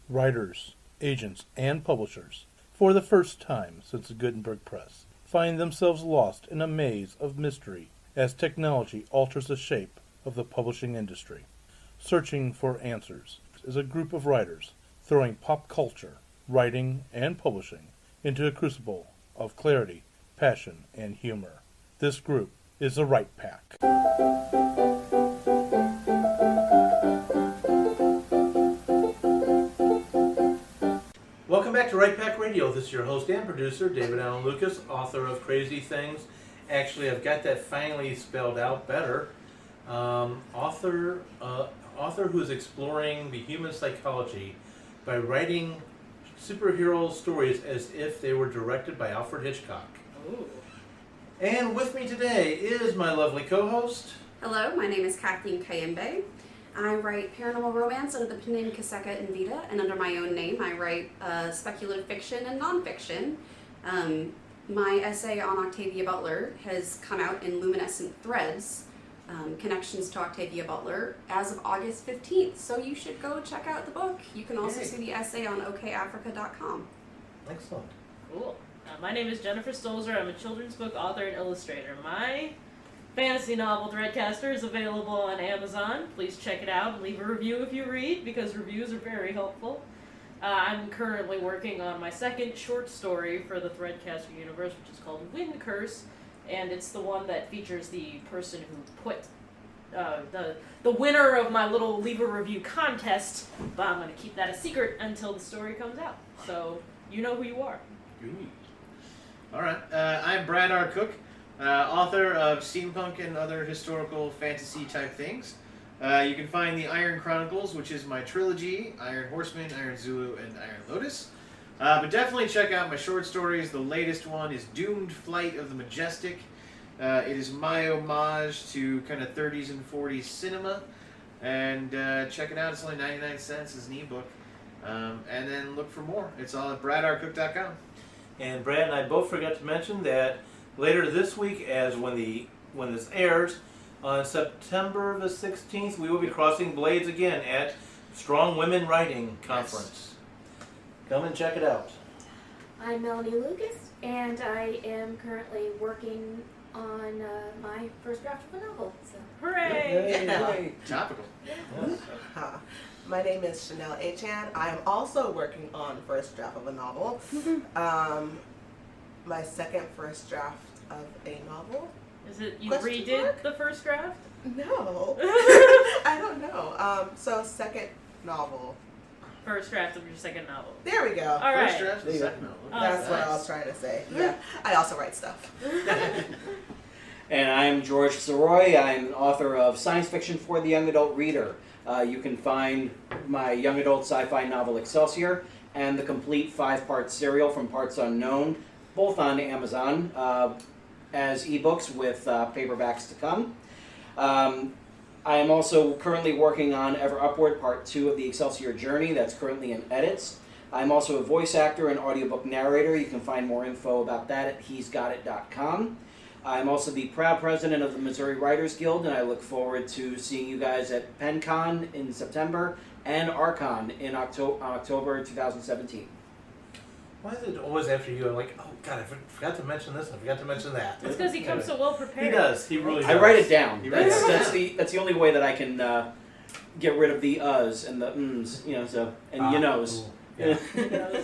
Writers, agents, and publishers, for the first time since the Gutenberg Press, find themselves lost in a maze of mystery as technology alters the shape of the publishing industry. Searching for Answers is a group of writers throwing pop culture, writing, and publishing into a crucible of clarity, passion, and humor. This group is the Right Pack. Welcome back to Right Pack Radio. This is your host and producer, David Allen Lucas, author of Crazy Things. Actually, I've got that finally spelled out better. Author who is exploring the human psychology by writing superhero stories as if they were directed by Alfred Hitchcock. Ooh. And with me today is my lovely co-host. Hello, my name is Kathleen Kayembe. I write paranormal romance under the pen name Kaseka Invita, and under my own name I write speculative fiction and nonfiction. My essay on Octavia Butler has come out in Luminescent Threads, Connections to Octavia Butler, as of August 15th, so you should go check out the book. You can also see the essay on okafrica.com. Excellent. Cool. My name is Jennifer Stolzer. I'm a children's book author and illustrator. My fantasy novel, Threadcaster, is available on Amazon. Please check it out and leave a review if you read, because reviews are very helpful. I'm currently working on my second short story for the Threadcaster universe, which is called Wind Curse, and it's the one that features the person who put the winner of my little leave a review contest, but I'm going to keep that a secret until the story comes out, so you know who you are. All right. I'm Brad R. Cook, author of steampunk and other historical fantasy type things. You can find the Iron Chronicles, which is my trilogy, Iron Horseman, Iron Zulu, and Iron Lotus. But definitely check out my short stories. The latest one is Doomed Flight of the Majestic. It is my homage to kind of 30s and 40s cinema. And check it out. It's only 99 cents as an ebook. And then look for more. It's all at bradrcook.com. And Brad and I both forgot to mention that later this week, as when this airs, on September the 16th, we will be crossing blades again at Strong Women Writing Conference. Yes. Come and check it out. I'm Melanie Lucas, and I am currently working on my first draft of a novel. So. Hooray! Yay. Topical. Yes. My name is Chanel Achan. I am also working on first draft of a novel. My second first draft of a novel. Is it you Question redid mark? the first draft? No. I don't know. So second novel. First draft of your second novel. There we go. All right. First draft, There you go. second novel. Oh, That's what I nice. was trying to say. Yeah. I also write stuff. And I'm George Soroy. I'm an author of science fiction for the young adult reader. You can find my young adult sci-fi novel Excelsior and the complete 5-part serial from Parts Unknown, both on Amazon as ebooks with paperbacks to come. I am also currently working on Ever Upward Part 2 of the Excelsior Journey. That's currently in edits. I'm also a voice actor and audiobook narrator. You can find more info about that at he'sgotit.com. I'm also the proud president of the Missouri Writers Guild, and I look forward to seeing you guys at PennCon in September and Archon in October 2017. Why is it always after you? I'm like, oh God, I forgot to mention this. I forgot to mention that. It's because he comes so well prepared. He does. He really does. I write it down. He writes That's it down. the only way that I can get rid of the uhs and the ums, so and you knows. Cool. Yeah.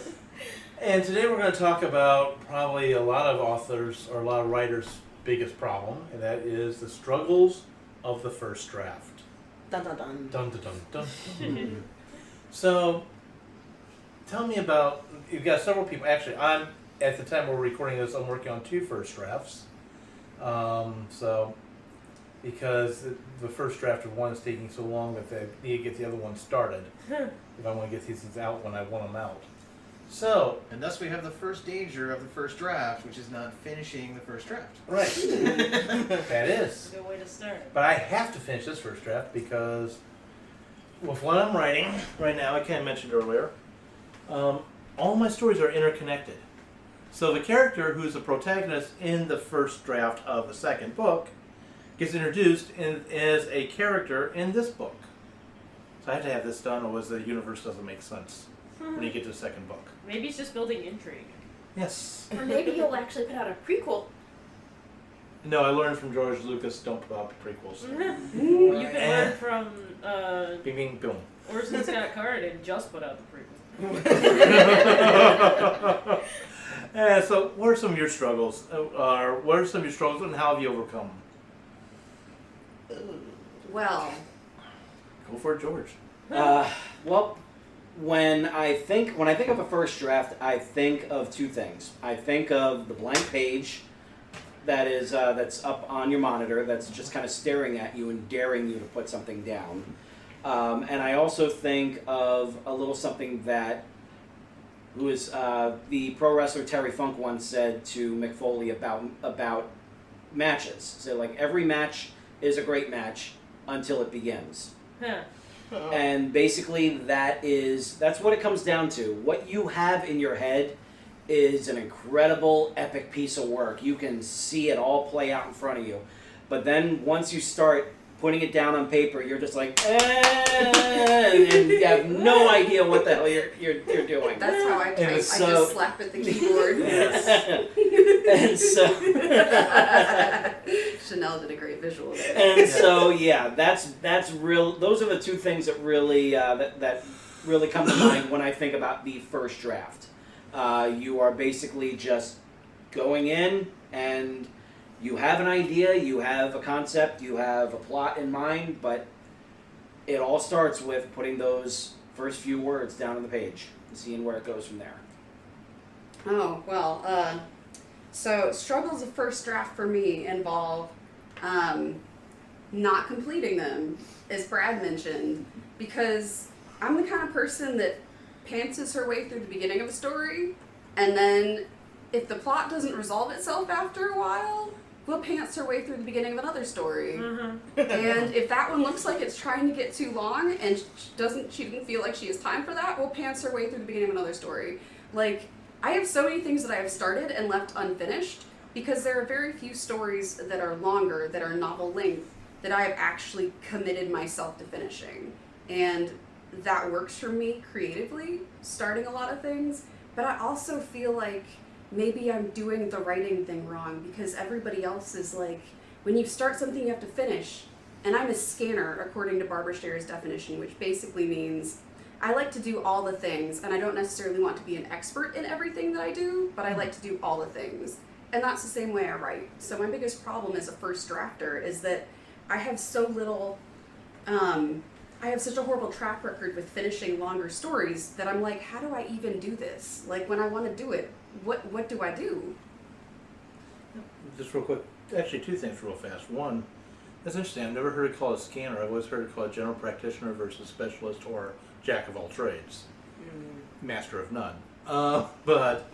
And today we're going to talk about probably a lot of authors or a lot of writers' biggest problem, and that is the struggles of the first draft. Dun dun dun. Dun dun dun dun. So, tell me about. You've got several people. Actually, I'm at the time we're recording this. I'm working on 2 first drafts. Because the first draft of one is taking so long that they need to get the other one started if I want to get these things out when I want them out. So, And thus we have the first danger of the first draft, which is not finishing the first draft. right, that is. Good way to start. But I have to finish this first draft because with what I'm writing right now, I kind of mentioned earlier, all my stories are interconnected. So the character who's the protagonist in the first draft of the second book gets introduced as a character in this book. So I have to have this done, or the universe doesn't make sense. when you get to the second book. Maybe he's just building intrigue. Yes. Or maybe he'll actually put out a prequel. No, I learned from George Lucas, don't put out prequels. You can learn from Bing, bing, boom. Orson Scott Card and just put out the prequel. So, what are some of your struggles? What are some of your struggles, and how have you overcome them? Well, Go for it, George. Well, when I think of a first draft, I think of two things. I think of the blank page that is that's up on your monitor, that's just kind of staring at you and daring you to put something down. And I also think of a little something that the pro wrestler Terry Funk once said to Mick Foley about matches. So like every match is a great match until it begins. Huh. And basically that's what it comes down to. What you have in your head is an incredible epic piece of work. You can see it all play out in front of you. But then once you start putting it down on paper, you're just like, and you have no idea what the hell you're doing. that's how I type. I so- just slap at the keyboard. And so Chanel did a great visual there. and so yeah, that's real. Those are the two things that really that really come to mind when I think about the first draft. You are basically just going in and you have an idea, you have a concept, you have a plot in mind, but it all starts with putting those first few words down on the page and seeing where it goes from there. Oh, well, so struggles of first draft for me involve not completing them, as Brad mentioned, because I'm the kind of person that pantses her way through the beginning of a story, and then if the plot doesn't resolve itself after a while, we'll pants her way through the beginning of another story. Mm-hmm. And if that one looks like it's trying to get too long and she didn't feel like she has time for that, we'll pants her way through the beginning of another story. Like, I have so many things that I have started and left unfinished because there are very few stories that are longer, that are novel length, that I have actually committed myself to finishing. And that works for me creatively, starting a lot of things, but I also feel like maybe I'm doing the writing thing wrong because everybody else is like, when you start something you have to finish, and I'm a scanner according to Barbara Sherry's definition, which basically means I like to do all the things, and I don't necessarily want to be an expert in everything that I do, but I like to do all the things. And that's the same way I write. So my biggest problem as a first drafter is that I have so little, I have such a horrible track record with finishing longer stories that I'm like, how do I even do this? Like, when I want to do it, what do I do? Just real quick, actually two things real fast. One, that's interesting. I've never heard it called a scanner. I've always heard it called a general practitioner versus specialist or jack of all trades, master of none. But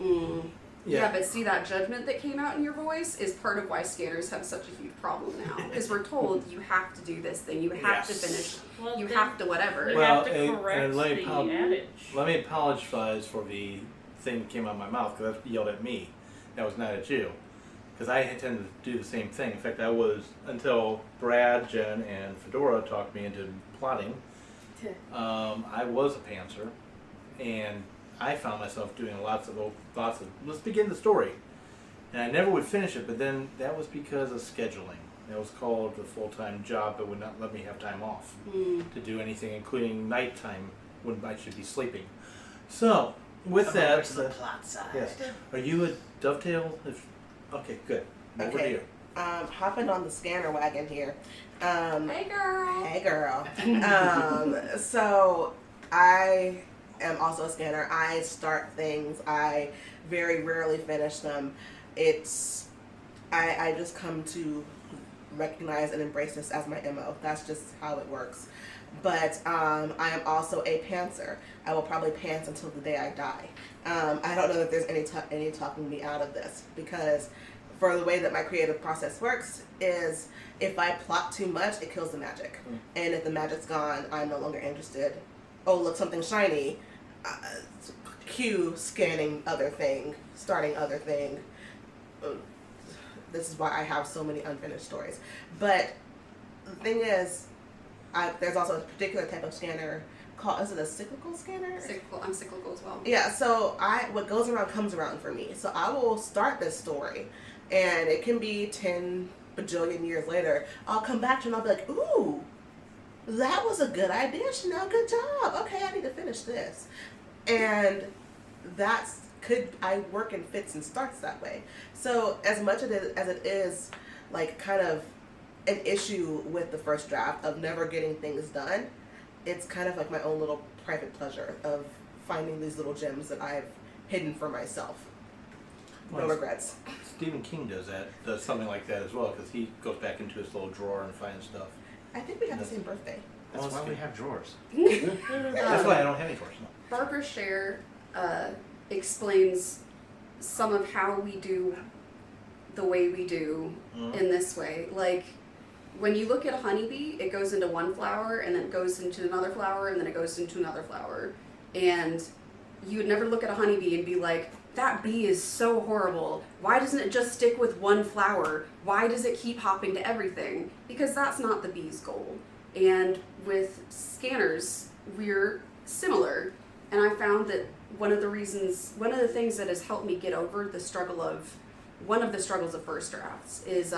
Yeah, but see, that judgment that came out in your voice is part of why scanners have such a huge problem now. Because we're told you have to do this thing, you have to finish, Well, you then have to whatever. You Well, have to correct let me the adage. let me apologize for the thing that came out of my mouth because that yelled at me. That was not at you. Because I tended to do the same thing. In fact, I was, until Brad, Jen, and Fedora talked me into plotting, I was a pantser, and I found myself doing lots of let's begin the story. And I never would finish it, but then that was because of scheduling. That was called a full-time job that would not let me have time off to do anything, including nighttime when I should be sleeping. So, with that, to the plot side. yes. Are you a dovetail? Okay, good. Over to you. Hopping on the scanner wagon here. Hey, girl. Hey, girl. So I am also a scanner. I start things. I very rarely finish them. I just come to recognize and embrace this as my MO. That's just how it works. But I am also a pantser. I will probably pants until the day I die. I don't know that there's any talking me out of this, because for the way that my creative process works is if I plot too much, it kills the magic. And if the magic's gone, I'm no longer interested. Oh, look, something shiny. Cue scanning other thing, starting other thing. This is why I have so many unfinished stories. But the thing is, there's also a particular type of scanner called, is it a cyclical scanner? Cyclical. I'm cyclical as well. Yeah, so what goes around comes around for me. So I will start this story, and it can be 10 bajillion years later. I'll come back to it and I'll be like, ooh, that was a good idea, Chanel. Good job. Okay, I need to finish this. And I work in fits and starts that way. So as much as it is like kind of an issue with the first draft of never getting things done, it's kind of like my own little private pleasure of finding these little gems that I've hidden for myself. No regrets. Stephen King does something like that as well, because he goes back into his little drawer and finds stuff. I think we have the same birthday. That's why we have drawers. That's why I don't have any drawers. No. Barbara Scher explains some of how we do the way we do in this way. Like, when you look at a honeybee, it goes into one flower, and then it goes into another flower, and then it goes into another flower. And you would never look at a honeybee and be like, that bee is so horrible. Why doesn't it just stick with one flower? Why does it keep hopping to everything? Because that's not the bee's goal. And with scanners, we're similar. And I found that one of the things that has helped me get over one of the struggles of first drafts is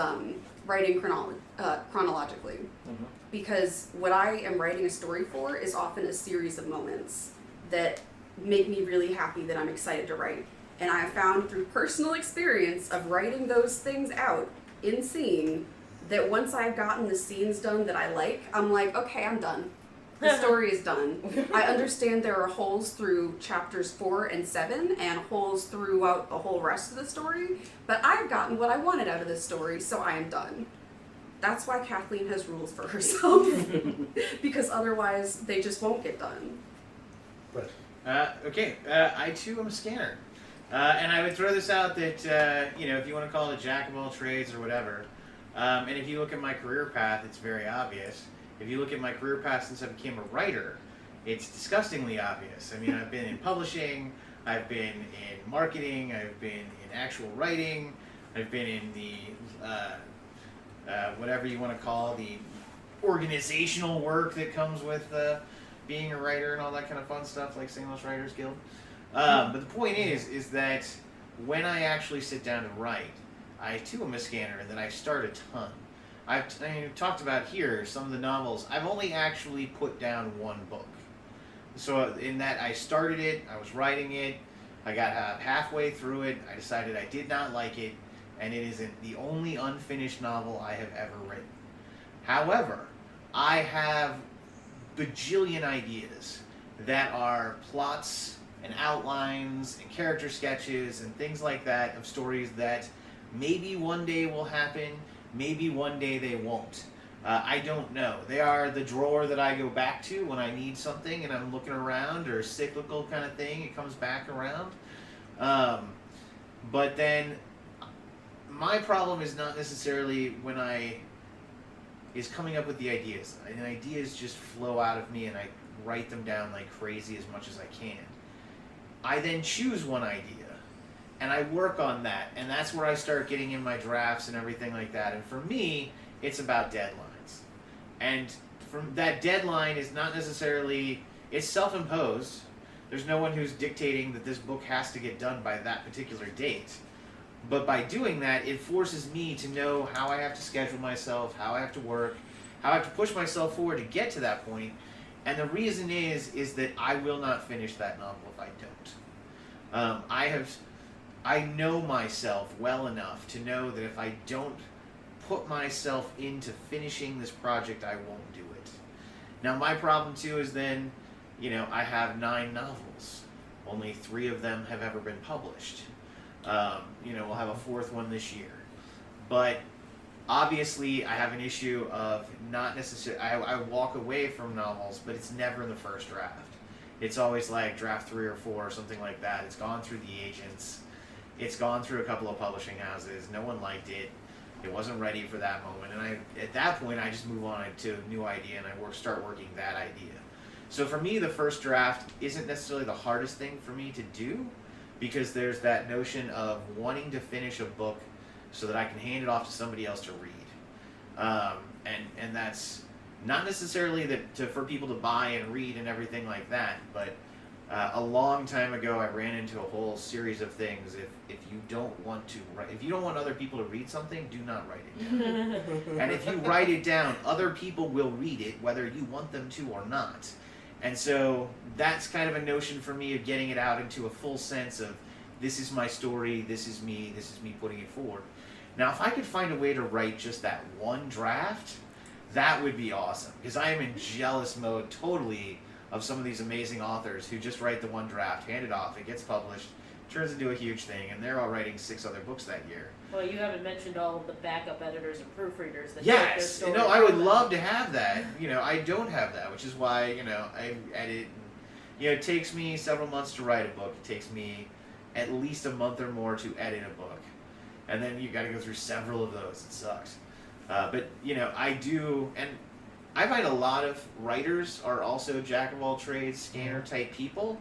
writing chronologically. Mm-hmm. Because what I am writing a story for is often a series of moments that make me really happy, that I'm excited to write. And I found through personal experience of writing those things out in scene that once I've gotten the scenes done that I like, I'm like, okay, I'm done. The story is done. I understand there are holes through chapters 4 and 7 and holes throughout the whole rest of the story, but I've gotten what I wanted out of this story, so I am done. That's why Kathleen has rules for herself, because otherwise they just won't get done. Right. Okay, I too am a scanner. And I would throw this out that, if you want to call it a jack of all trades or whatever, and if you look at my career path, it's very obvious. If you look at my career path since I became a writer, it's disgustingly obvious. I mean, I've been in publishing, I've been in marketing, I've been in actual writing, I've been in the, whatever you want to call the organizational work that comes with being a writer and all that kind of fun stuff like St. Louis Writers Guild. But the point is that when I actually sit down to write, I too am a scanner and that I start a ton. I've talked about here some of the novels. I've only actually put down one book. So in that I started it, I was writing it, I got halfway through it, I decided I did not like it, and it is the only unfinished novel I have ever written. However, I have bajillion ideas that are plots and outlines and character sketches and things like that of stories that maybe one day will happen, maybe one day they won't. I don't know. They are the drawer that I go back to when I need something and I'm looking around, or a cyclical kind of thing, it comes back around. But then my problem is not necessarily is coming up with the ideas. And ideas just flow out of me and I write them down like crazy as much as I can. I then choose one idea and I work on that, and that's where I start getting in my drafts and everything like that. And for me, it's about deadlines. And from that deadline is not necessarily, it's self-imposed. There's no one who's dictating that this book has to get done by that particular date. But by doing that, it forces me to know how I have to schedule myself, how I have to work, how I have to push myself forward to get to that point. And the reason is that I will not finish that novel if I don't. I know myself well enough to know that if I don't put myself into finishing this project, I won't do it. Now my problem too is then, I have 9 novels. Only 3 of them have ever been published. We'll have a 4th one this year. But obviously I have an issue of not necessarily, I walk away from novels, but it's never in the first draft. It's always like draft 3 or 4 or something like that. It's gone through the agents. It's gone through a couple of publishing houses. No one liked it. It wasn't ready for that moment. And at that point, I just move on to a new idea and I start working that idea. So for me, the first draft isn't necessarily the hardest thing for me to do, because there's that notion of wanting to finish a book so that I can hand it off to somebody else to read. And that's not necessarily for people to buy and read and everything like that, but a long time ago I ran into a whole series of things. If you don't want to write, if you don't want other people to read something, do not write it down. And if you write it down, other people will read it whether you want them to or not. And so that's kind of a notion for me of getting it out into a full sense of, this is my story, this is me putting it forward. Now, if I could find a way to write just that one draft, that would be awesome. Because I am in jealous mode totally of some of these amazing authors who just write the one draft, hand it off, it gets published, turns into a huge thing, and they're all writing 6 other books that year. Well, you haven't mentioned all of the backup editors and proofreaders that take their Yes, stories. I would love to have that. I don't have that, which is why, I edit. And, it takes me several months to write a book. It takes me at least a month or more to edit a book. And then you got to go through several of those. It sucks. But, I do, and I find a lot of writers are also jack-of-all-trades, scanner-type people.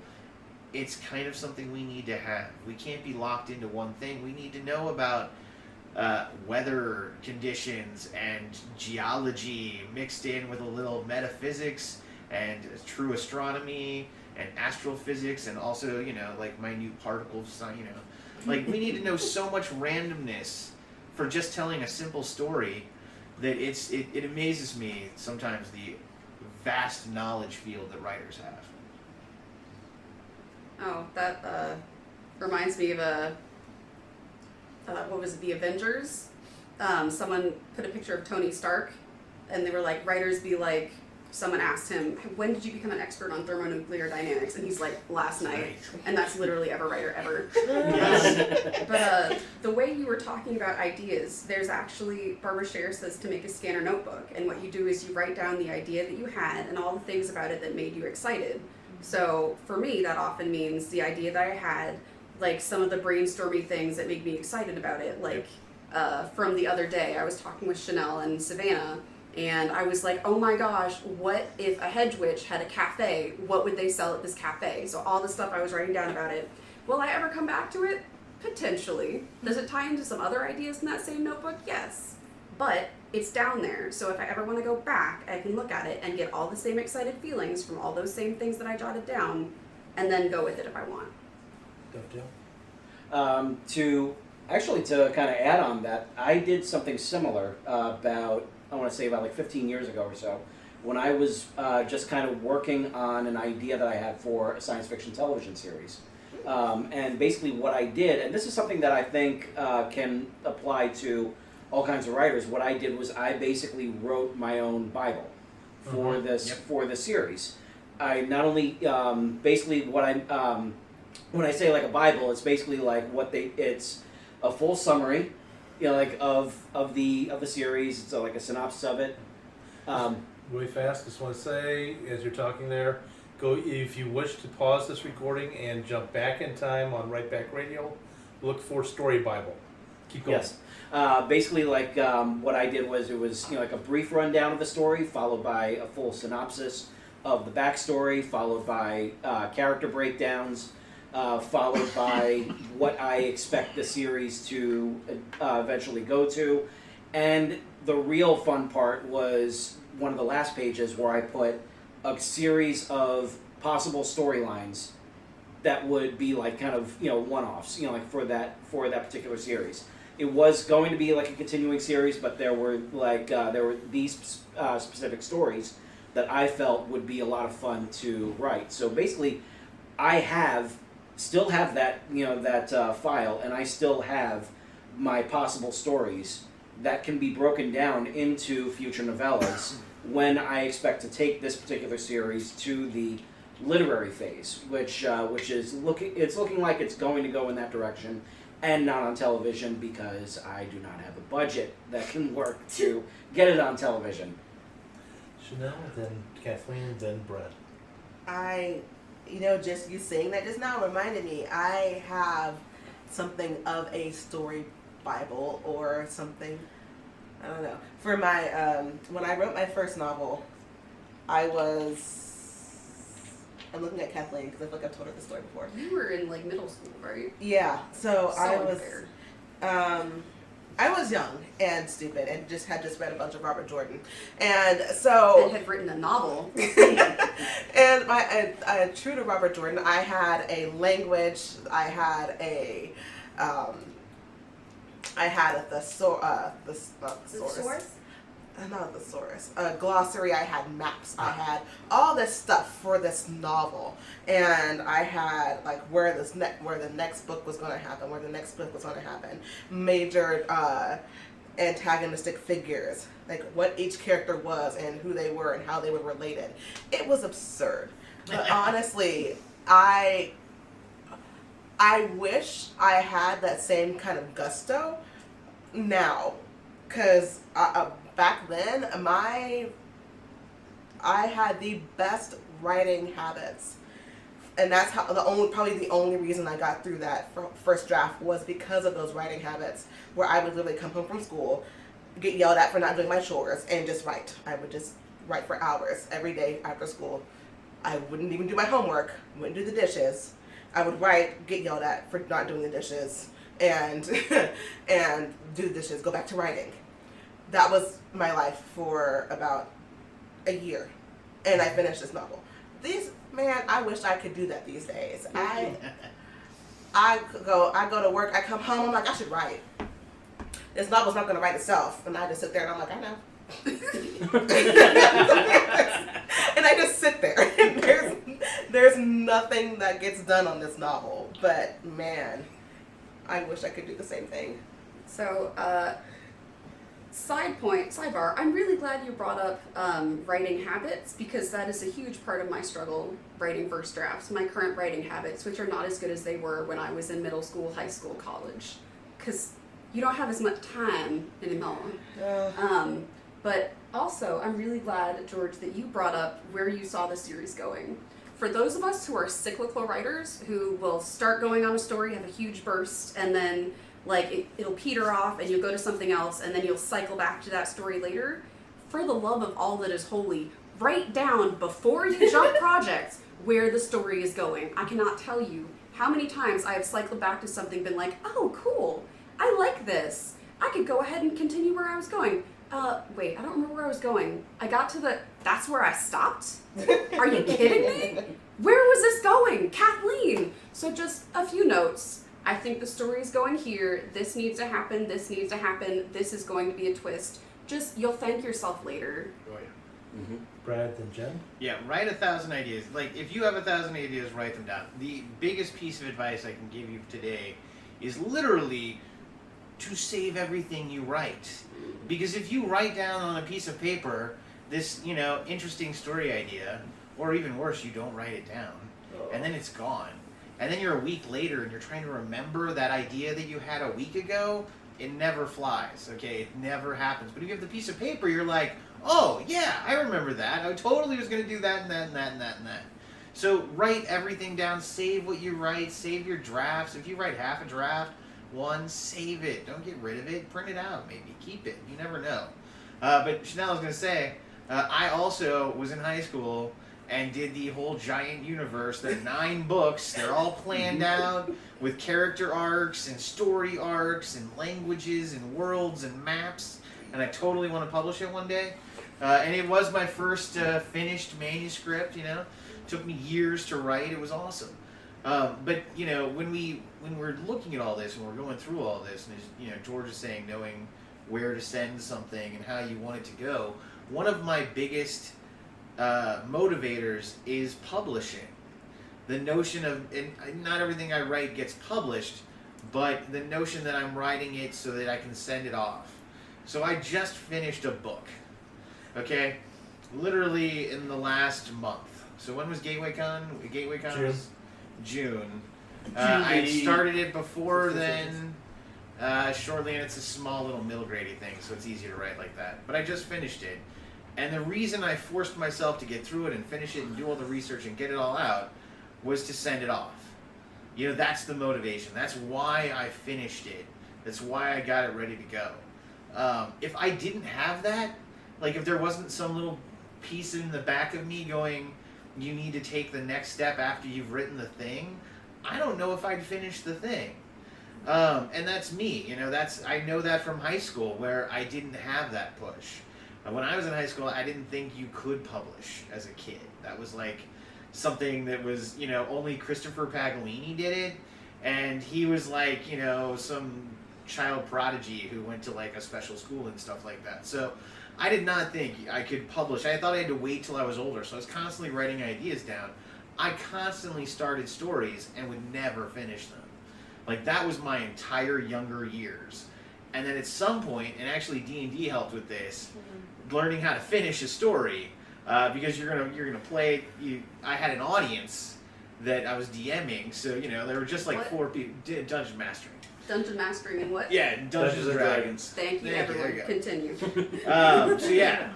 It's kind of something we need to have. We can't be locked into one thing. We need to know about weather conditions and geology mixed in with a little metaphysics and true astronomy and astrophysics and also, like minute particles, like we need to know so much randomness for just telling a simple story that it amazes me sometimes the vast knowledge field that writers have. Oh, that reminds me of what was it, The Avengers? Someone put a picture of Tony Stark, and they were like, writers be like, someone asked him, when did you become an expert on thermonuclear dynamics? And he's like, last night. And that's literally every writer ever. But the way you were talking about ideas, there's actually, Barbara Scher says to make a scanner notebook. And what you do is you write down the idea that you had and all the things about it that made you excited. So for me, that often means the idea that I had, like some of the brainstormy things that made me excited about it. Like from the other day, I was talking with Chanel and Savannah, and I was like, oh my gosh, what if a hedge witch had a cafe? What would they sell at this cafe? So all the stuff I was writing down about it. Will I ever come back to it? Potentially. Does it tie into some other ideas in that same notebook? Yes. But it's down there, so if I ever want to go back, I can look at it and get all the same excited feelings from all those same things that I jotted down, and then go with it if I want. To kind of add on that, I did something similar about 15 years ago or so, when I was just kind of working on an idea that I had for a science fiction television series. And basically what I did, and this is something that I think can apply to all kinds of writers, what I did was I basically wrote my own Bible for for the series. I not only basically what I when I say like a Bible, it's basically like it's a full summary, of the series. It's like a synopsis of it. Really fast, just want to say, as you're talking there, go if you wish to pause this recording and jump back in time on Right Back Radio, look for Story Bible. Keep going. Yes. Basically, what I did was it was like a brief rundown of the story, followed by a full synopsis of the backstory, followed by character breakdowns, followed by what I expect the series to eventually go to, and the real fun part was one of the last pages where I put a series of possible storylines that would be like kind of one-offs, like for that particular series. It was going to be like a continuing series, but there were these specific stories that I felt would be a lot of fun to write. So basically, I still have that file, and I still have my possible stories that can be broken down into future novellas when I expect to take this particular series to the literary phase, which is looking like it's going to go in that direction, and not on television because I do not have a budget that can work to get it on television. Chanel, then Kathleen, then Brett. Just you saying that just now reminded me, I have something of a story Bible or something, I don't know. For my, when I wrote my first novel, I'm looking at Kathleen because I feel like I've told her the story before. You were in middle school, right? Yeah, so I was, unfair. I was young and stupid and had just read a bunch of Robert Jordan, and so And had written a novel. and true to Robert Jordan, I had a language, I had a not thesaurus, a glossary, I had maps, I had all this stuff for this novel, and I had like where the next book was going to happen, major antagonistic figures, like what each character was and who they were and how they were related. It was absurd, but honestly, I wish I had that same kind of gusto now, because back then I had the best writing habits, and that's how probably the only reason I got through that first draft was because of those writing habits, where I would literally come home from school, get yelled at for not doing my chores, and just write. I would just write for hours every day after school. I wouldn't even do my homework, wouldn't do the dishes. I would write, get yelled at for not doing the dishes, and and do the dishes, go back to writing. That was my life for about a year, and I finished this novel. I wish I could do that these days. I go to work, I come home, I'm like, I should write. This novel's not going to write itself, and I just sit there and I'm like, I know. And I just sit there. And there's nothing that gets done on this novel, but man, I wish I could do the same thing. So, sidebar, I'm really glad you brought up writing habits, because that is a huge part of my struggle writing first drafts. My current writing habits, which are not as good as they were when I was in middle school, high school, college, because you don't have as much time anymore. But also, I'm really glad, George, that you brought up where you saw the series going. For those of us who are cyclical writers, who will start going on a story, have a huge burst, and then it'll peter off and you'll go to something else, and then you'll cycle back to that story later, for the love of all that is holy, write down before you jump projects where the story is going. I cannot tell you how many times I have cycled back to something, been like, oh, cool, I like this. I could go ahead and continue where I was going. Wait, I don't remember where I was going. I got to that's where I stopped? Are you kidding me? Where was this going? Kathleen! So just a few notes. I think the story is going here. This needs to happen. This needs to happen. This is going to be a twist. Just, you'll thank yourself later. Oh, yeah. Mm-hmm. Brad, then Jen? Yeah, write 1,000 ideas. Like, if you have 1,000 ideas, write them down. The biggest piece of advice I can give you today is literally to save everything you write. Because if you write down on a piece of paper this, interesting story idea, or even worse, you don't write it down, and then it's gone. And then you're a week later and you're trying to remember that idea that you had a week ago, it never flies, okay? It never happens. But if you have the piece of paper, you're like, oh, yeah, I remember that. I totally was going to do that and that and that and that and that. So write everything down. Save what you write. Save your drafts. If you write half a draft, save it. Don't get rid of it. Print it out, maybe. Keep it. You never know. But Chanel was going to say, I also was in high school and did the whole giant universe. There are 9 books. They're all planned out with character arcs and story arcs and languages and worlds and maps. And I totally want to publish it one day. And it was my first finished manuscript, Took me years to write. It was awesome. But, when we're looking at all this and we're going through all this, and as, George is saying, knowing where to send something and how you want it to go, one of my biggest motivators is publishing. The notion of, and not everything I write gets published, but the notion that I'm writing it so that I can send it off. So I just finished a book, okay? Literally in the last month. So when was GatewayCon? GatewayCon June. was June. I had started it before then, shortly, and it's a small little middle grade thing, so it's easy to write like that. But I just finished it. And the reason I forced myself to get through it and finish it and do all the research and get it all out was to send it off. That's the motivation. That's why I finished it. That's why I got it ready to go. If I didn't have that, like if there wasn't some little piece in the back of me going, you need to take the next step after you've written the thing, I don't know if I'd finish the thing. And that's me. I know that from high school where I didn't have that push. When I was in high school, I didn't think you could publish as a kid. That was like something that was, only Christopher Paganini did it. And he was like, some child prodigy who went to like a special school and stuff like that. So I did not think I could publish. I thought I had to wait till I was older. So I was constantly writing ideas down. I constantly started stories and would never finish them. Like that was my entire younger years. And then at some point, and actually D&D helped with this, learning how to finish a story, because you're gonna play. I had an audience that I was DMing, so there were just like What? 4 people. Dungeon mastering. Dungeon mastering and what? Yeah, Dungeons and Dragons. Thank you, Thank you, everyone. there you go. Continue. So yeah,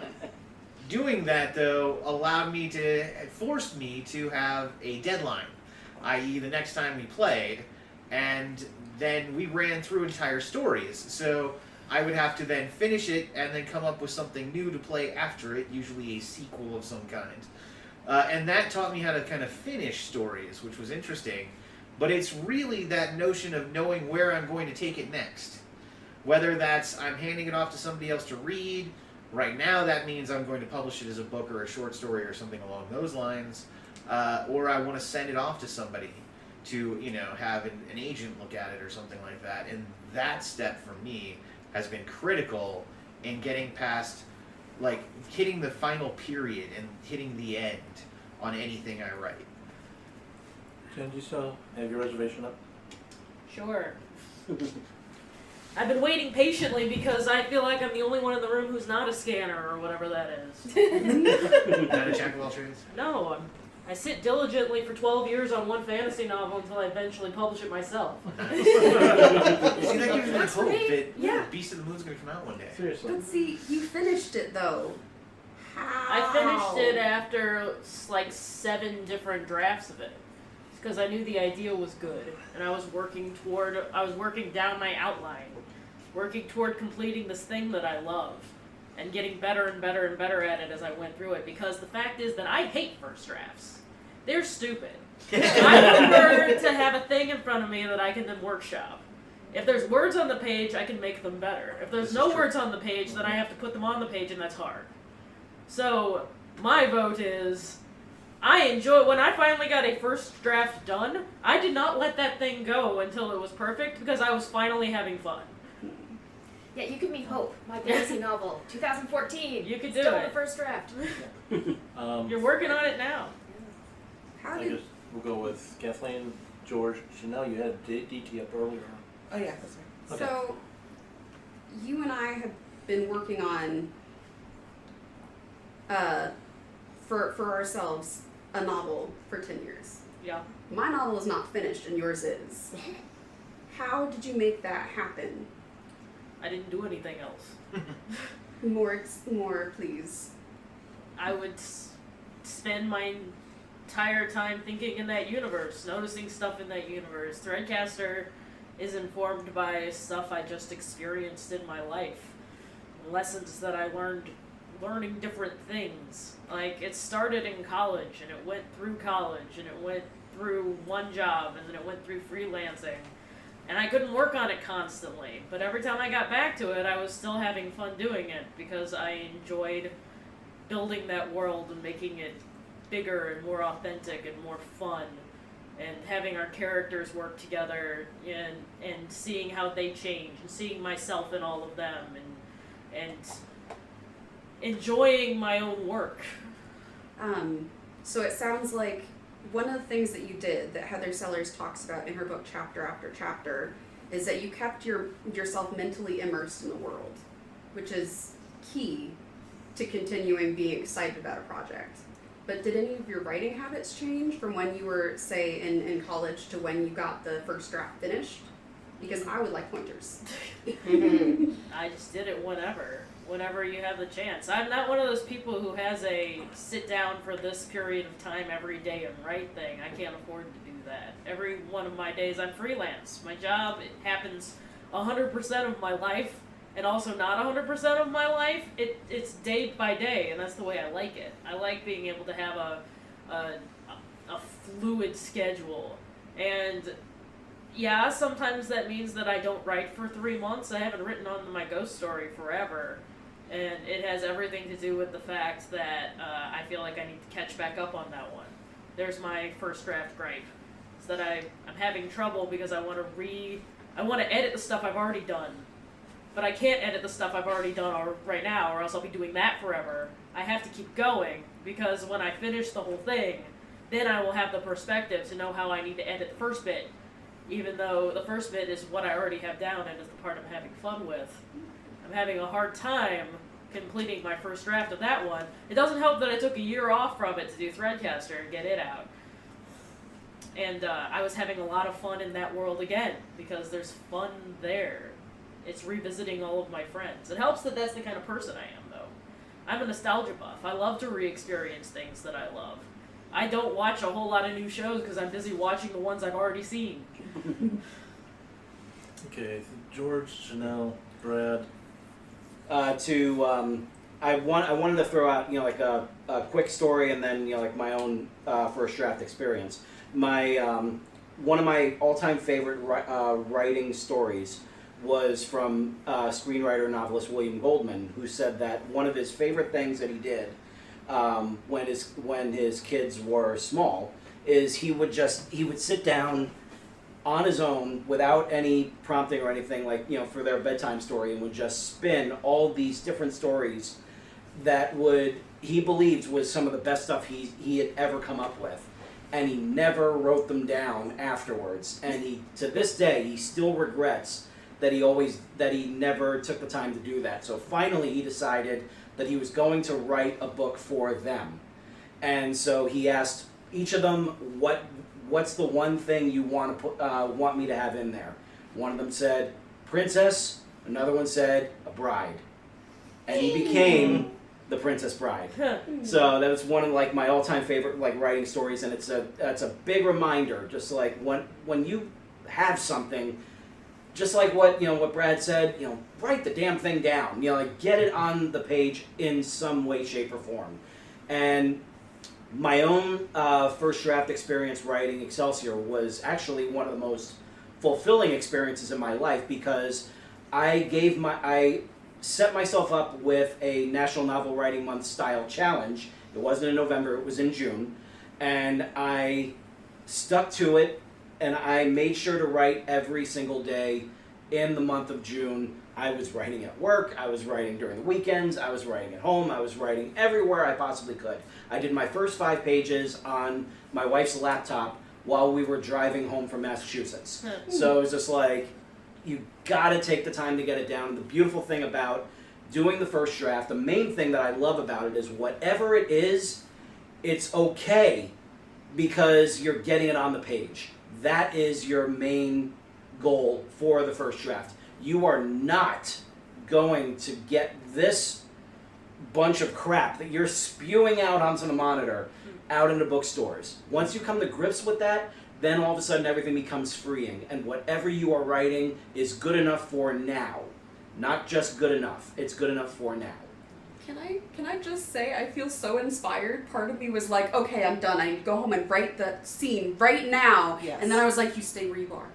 doing that though forced me to have a deadline, i.e. the next time we played, and then we ran through entire stories. So I would have to then finish it and then come up with something new to play after it, usually a sequel of some kind. And that taught me how to kind of finish stories, which was interesting. But it's really that notion of knowing where I'm going to take it next. Whether that's I'm handing it off to somebody else to read. Right now that means I'm going to publish it as a book or a short story or something along those lines. Or I want to send it off to somebody to, have an agent look at it or something like that. And that step for me has been critical in getting past, like, hitting the final period and hitting the end on anything I write. Jen, do you still have your reservation up? Sure. I've been waiting patiently because I feel like I'm the only one in the room who's not a scanner or whatever that is. Not a jack of all trades? No, I sit diligently for 12 years on one fantasy novel until I eventually publish it myself. See, that gives me That's hope great. that Yeah. Beast of the Moon's going to come out one day. Seriously. But see, you finished it though. How? I finished it after like 7 different drafts of it because I knew the idea was good and I was working down my outline, working toward completing this thing that I love and getting better and better and better at it as I went through it, because the fact is that I hate first drafts. They're stupid. I prefer to have a thing in front of me that I can then workshop. If there's words on the page, I can make them better. If there's no words on the page, then I have to put them on the page, and that's hard. So, my vote is, I enjoy, when I finally got a first draft done, I did not let that thing go until it was perfect, because I was finally having fun. Yeah, you give me hope. My fantasy novel, 2014. You could do Still it. the first draft. You're working on it now. How I did? guess we'll go with Kathleen, George, Chanel. You had DT up earlier. Oh yeah, that's right. Okay. So, you and I have been working on, for ourselves, a novel for 10 years. Yeah. My novel is not finished, and yours is. How did you make that happen? I didn't do anything else. More, please. I would spend my entire time thinking in that universe, noticing stuff in that universe. Threadcaster is informed by stuff I just experienced in my life. Lessons that I learned learning different things. Like, it started in college, and it went through college, and it went through one job, and then it went through freelancing. And I couldn't work on it constantly, but every time I got back to it, I was still having fun doing it because I enjoyed building that world and making it bigger and more authentic and more fun, and having our characters work together and seeing how they change and seeing myself in all of them and enjoying my own work. So it sounds like one of the things that you did that Heather Sellers talks about in her book chapter after chapter is that you kept yourself mentally immersed in the world, which is key to continuing being excited about a project. But did any of your writing habits change from when you were, say, in college to when you got the first draft finished? Because I would like pointers. I just did it whenever you have the chance. I'm not one of those people who has a sit down for this period of time every day and write thing. I can't afford to do that. Every one of my days I'm freelance. My job, it happens 100% of my life, and also not 100% of my life. It's day by day, and that's the way I like it. I like being able to have a fluid schedule. And yeah, sometimes that means that I don't write for 3 months. I haven't written on my ghost story forever. And it has everything to do with the fact that I feel like I need to catch back up on that one. There's my first draft gripe. It's that I'm having trouble because I want to edit the stuff I've already done. But I can't edit the stuff I've already done right now, or else I'll be doing that forever. I have to keep going, because when I finish the whole thing, then I will have the perspective to know how I need to edit the first bit. Even though the first bit is what I already have down and is the part I'm having fun with. I'm having a hard time completing my first draft of that one. It doesn't help that I took a year off from it to do Threadcaster and get it out. And I was having a lot of fun in that world again, because there's fun there. It's revisiting all of my friends. It helps that that's the kind of person I am, though. I'm a nostalgia buff. I love to re-experience things that I love. I don't watch a whole lot of new shows because I'm busy watching the ones I've already seen. Okay, George, Chanel, Brad. I wanted to throw out, like a quick story and then, like my own first draft experience. One of my all-time favorite writing stories was from screenwriter and novelist William Goldman, who said that one of his favorite things that he did when his kids were small is he would sit down on his own without any prompting or anything, like, for their bedtime story, and would just spin all these different stories that he believed was some of the best stuff he had ever come up with. And he never wrote them down afterwards. And to this day, he still regrets that he never took the time to do that. So finally he decided that he was going to write a book for them. And so he asked each of them, what's the one thing you want me to have in there? One of them said, princess. Another one said, a bride. And he became the Princess Bride. So that was one of my all-time favorite writing stories, and it's a big reminder, just like when you have something, just like what Brad said, write the damn thing down. Get it on the page in some way, shape, or form. And my own first draft experience writing Excelsior was actually one of the most fulfilling experiences in my life, because I set myself up with a National Novel Writing Month style challenge. It wasn't in November, it was in June. And I stuck to it, and I made sure to write every single day in the month of June. I was writing at work, I was writing during the weekends, I was writing at home, I was writing everywhere I possibly could. I did my first 5 pages on my wife's laptop while we were driving home from Massachusetts. So it was just like, you gotta take the time to get it down. The beautiful thing about doing the first draft, the main thing that I love about it is whatever it is, it's okay because you're getting it on the page. That is your main goal for the first draft. You are not going to get this bunch of crap that you're spewing out onto the monitor out into bookstores. Once you come to grips with that, then all of a sudden everything becomes freeing, and whatever you are writing is good enough for now. Not just good enough, it's good enough for now. Can I just say, I feel so inspired. Part of me was like, okay, I'm done. I need to go home and write the scene right now. Yes. And then I was like, you stay where you are.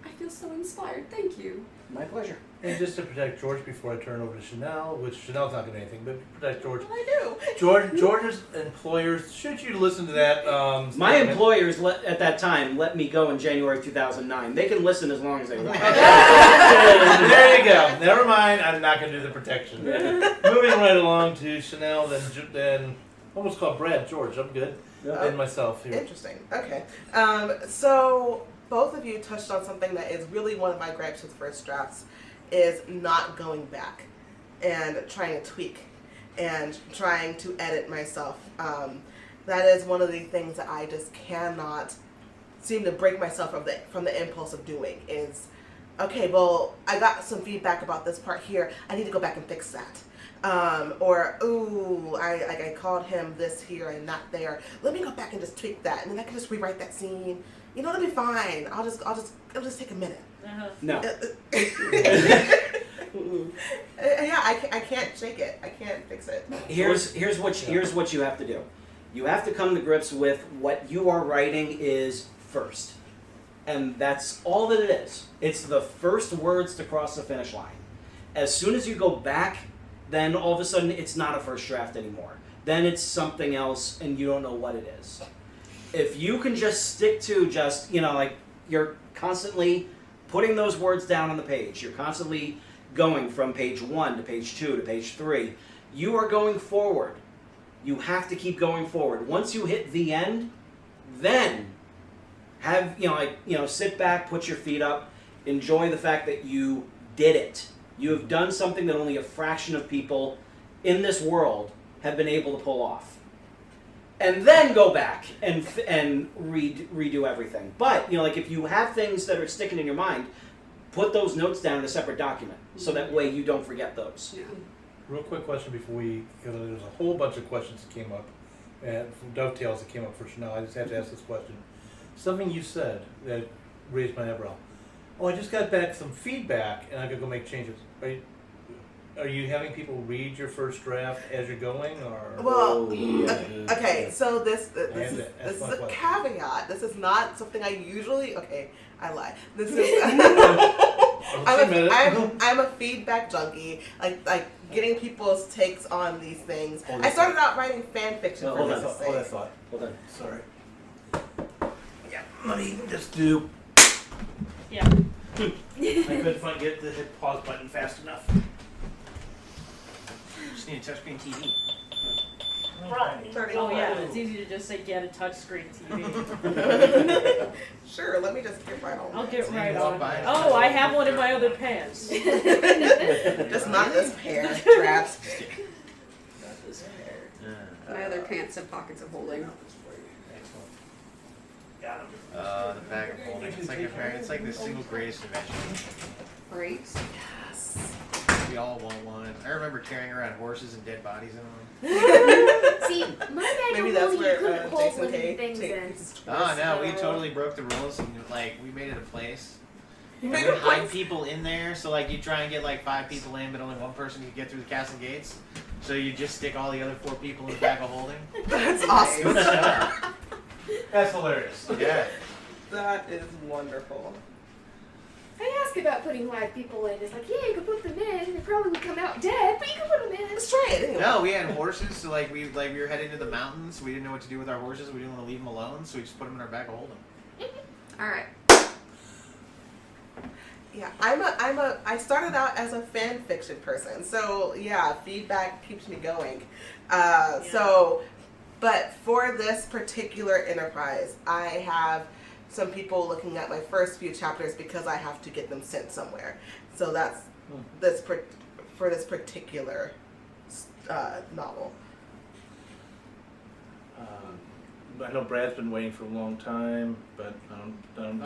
I feel so inspired. Thank you. My pleasure. And just to protect George before I turn over to Chanel, which Chanel's not going to do anything, but to protect George. I do. George's employers, should you listen to that? My statement? employers at that time let me go in January 2009. They can listen as long as they want. There you go. Never mind. I'm not going to do the protection. Moving right along to Chanel, then almost called Brad. George, I'm good. And myself here. Interesting. Okay. So both of you touched on something that is really one of my gripes with first drafts, is not going back and trying to tweak and trying to edit myself. That is one of the things that I just cannot seem to break myself from the impulse of doing is, okay, well, I got some feedback about this part here. I need to go back and fix that. Or, ooh, I called him this here and not there. Let me go back and just tweak that, and then I can just rewrite that scene. It'll be fine. It'll just take a minute. No. Yeah, I can't shake it. I can't fix it. Here's what you have to do. You have to come to grips with what you are writing is first. And that's all that it is. It's the first words to cross the finish line. As soon as you go back, then all of a sudden it's not a first draft anymore. Then it's something else and you don't know what it is. If you can just stick to just, like you're constantly putting those words down on the page, you're constantly going from page 1 to page 2 to page 3, you are going forward. You have to keep going forward. Once you hit the end, then have, sit back, put your feet up, enjoy the fact that you did it. You have done something that only a fraction of people in this world have been able to pull off. And then go back and redo everything. But, if you have things that are sticking in your mind, put those notes down in a separate document, so that way you don't forget those. Yeah. Real quick question before we, there's a whole bunch of questions that came up, and from dovetails that came up for Chanel. I just have to ask this question. Something you said that raised my eyebrow. Oh, I just got back some feedback, and I could go make changes. Are you having people read your first draft as you're going, or? Well, yeah. okay. So this That's is my a question. caveat. This is not something I usually. Okay, I lie. This is. I'm a feedback junkie. Like getting people's takes on these things. I started out writing fan fiction. No, for hold on. goodness' Hold that sake. thought. Hold on. Sorry. Yeah, let me just do. Yeah. I couldn't get the hit pause button fast enough. Just need a touchscreen TV. Oh yeah, it's easy to just say get a touchscreen TV. Sure, let me just get right on. I'll get So you right walk on. by and Oh, just- I have one in my other pants. Just not this pair. Drafts. Not this hair. My other pants have pockets of holding. Got him. The bag of holding. It's like the single greatest invention. Right? Yes. We all want one. I remember carrying around horses and dead bodies in them. See, my bag Maybe of that's holding you where couldn't hold Jason living K things in. takes. Oh no, we totally broke the rules and we made it a place. You And made we a hide place? people in there, so you try and get 5 people in, but only one person can get through the castle gates. So you just stick all the other 4 people in the bag of holding. That's awesome. That's hilarious. Yeah. That is wonderful. I asked about putting live people in. It's like, yeah, you could put them in. They probably would come out dead, but you could put them in. Let's try it anyway. No, we had horses, so we were heading to the mountains. We didn't know what to do with our horses. We didn't want to leave them alone, so we just put them in our bag of holding. All right. Yeah, I started out as a fan fiction person, so yeah, feedback keeps me going. But for this particular enterprise, I have some people looking at my first few chapters because I have to get them sent somewhere. So that's for this particular novel. I know Brad's been waiting for a long time, but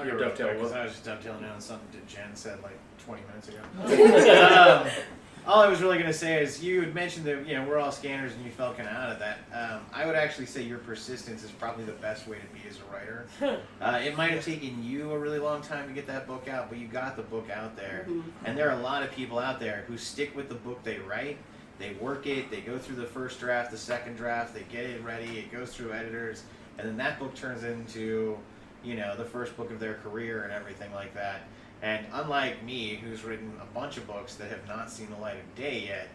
your dovetail Because was. I was just dovetailing on something that Jen said 20 minutes ago. All I was really going to say is you had mentioned that we're all scanners and you felt kind of out of that. I would actually say your persistence is probably the best way to be as a writer. It might have taken you a really long time to get that book out, but you got the book out there. Mm-hmm. And there are a lot of people out there who stick with the book they write. They work it, they go through the first draft, the second draft, they get it ready, it goes through editors, and then that book turns into, the first book of their career and everything like that. And unlike me, who's written a bunch of books that have not seen the light of day yet,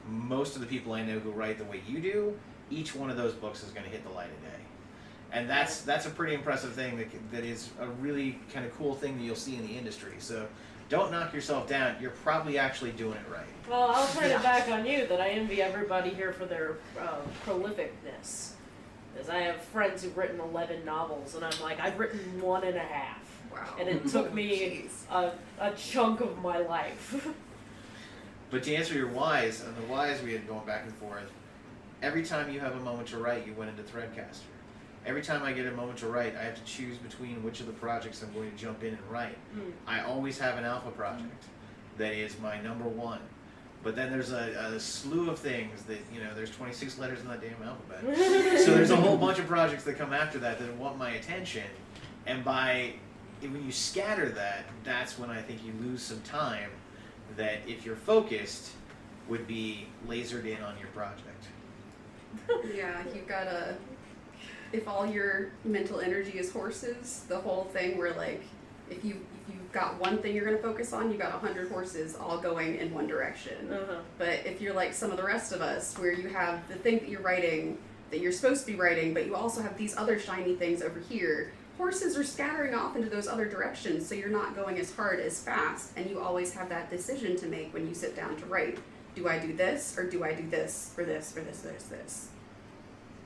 most of the people I know who write the way you do, each one of those books is going to hit the light of day. And that's a pretty impressive thing that is a really kind of cool thing that you'll see in the industry. So don't knock yourself down. You're probably actually doing it right. Well, I'll turn it back on you that I envy everybody here for their prolificness. Because I have friends who've written 11 novels, and I'm like, I've written 1.5. Wow. And it took me a chunk of my life. But to answer your whys, and the whys we had going back and forth, every time you have a moment to write, you went into Threadcaster. Every time I get a moment to write, I have to choose between which of the projects I'm going to jump in and write. I always have an alpha project that is my number one. But then there's a slew of things that, there's 26 letters in that damn alphabet. So there's a whole bunch of projects that come after that want my attention. And when you scatter that, that's when I think you lose some time that if you're focused would be lasered in on your project. Yeah, you've got to. If all your mental energy is horses, the whole thing where If you've got one thing you're going to focus on, you've got 100 horses all going in one direction. But if you're like some of the rest of us, where you have the thing that you're writing, that you're supposed to be writing, but you also have these other shiny things over here, horses are scattering off into those other directions, so you're not going as hard, as fast, and you always have that decision to make when you sit down to write. Do I do this, or do I do this, or this, or this, or this, this?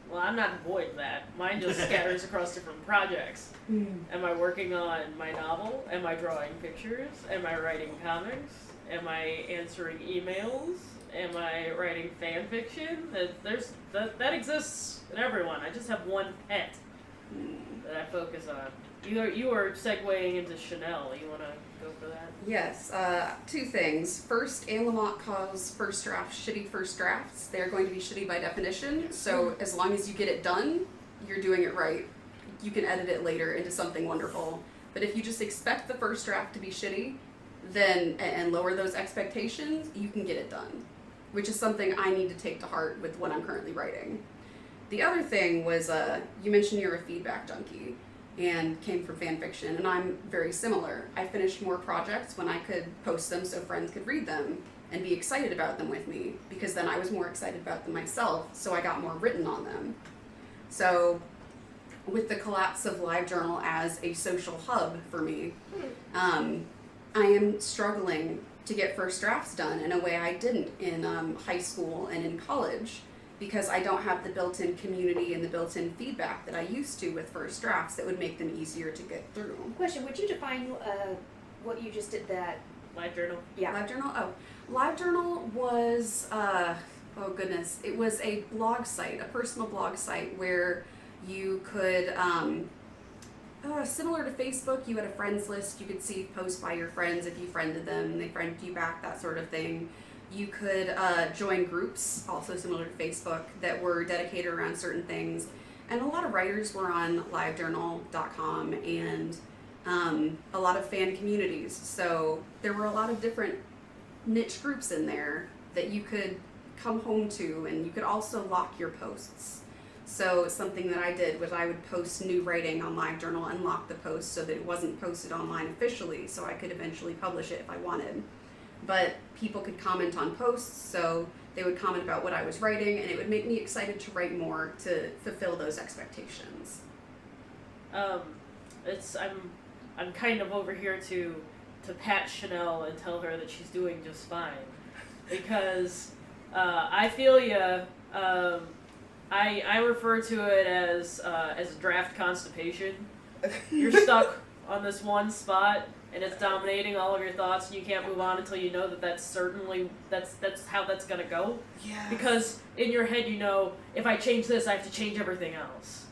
Well, I'm not avoiding that. Mine just scatters across different projects. Am I working on my novel? Am I drawing pictures? Am I writing comics? Am I answering emails? Am I writing fan fiction? That exists in everyone. I just have one pet that I focus on. You are segueing into Chanel. You want to go for that? Yes, two things. First, Anne Lamott calls first drafts shitty first drafts. They're going to be shitty by definition, so as long as you get it done, you're doing it right. You can edit it later into something wonderful. But if you just expect the first draft to be shitty, then and lower those expectations, you can get it done, which is something I need to take to heart with what I'm currently writing. The other thing was, you mentioned you're a feedback junkie and came from fan fiction, and I'm very similar. I finished more projects when I could post them so friends could read them and be excited about them with me, because then I was more excited about them myself, so I got more written on them. So with the collapse of LiveJournal as a social hub for me, I am struggling to get first drafts done in a way I didn't in high school and in college, because I don't have the built-in community and the built-in feedback that I used to with first drafts that would make them easier to get through. Question, would you define what you just did that? LiveJournal? Yeah. LiveJournal? Oh. LiveJournal was, oh goodness, it was a blog site, a personal blog site where you could, similar to Facebook, you had a friends list. You could see posts by your friends if you friended them, they friended you back, that sort of thing. You could join groups, also similar to Facebook, that were dedicated around certain things. And a lot of writers were on livejournal.com and a lot of fan communities. So there were a lot of different niche groups in there that you could come home to, and you could also lock your posts. So something that I did was I would post new writing on LiveJournal and lock the post so that it wasn't posted online officially, so I could eventually publish it if I wanted. But people could comment on posts, so they would comment about what I was writing, and it would make me excited to write more to fulfill those expectations. I'm kind of over here to pat Chanel and tell her that she's doing just fine, because I feel ya. I refer to it as draft constipation. You're stuck on this one spot, and it's dominating all of your thoughts, and you can't move on until you know that's how that's gonna go. Yeah. Because in your head, you know, if I change this, I have to change everything else.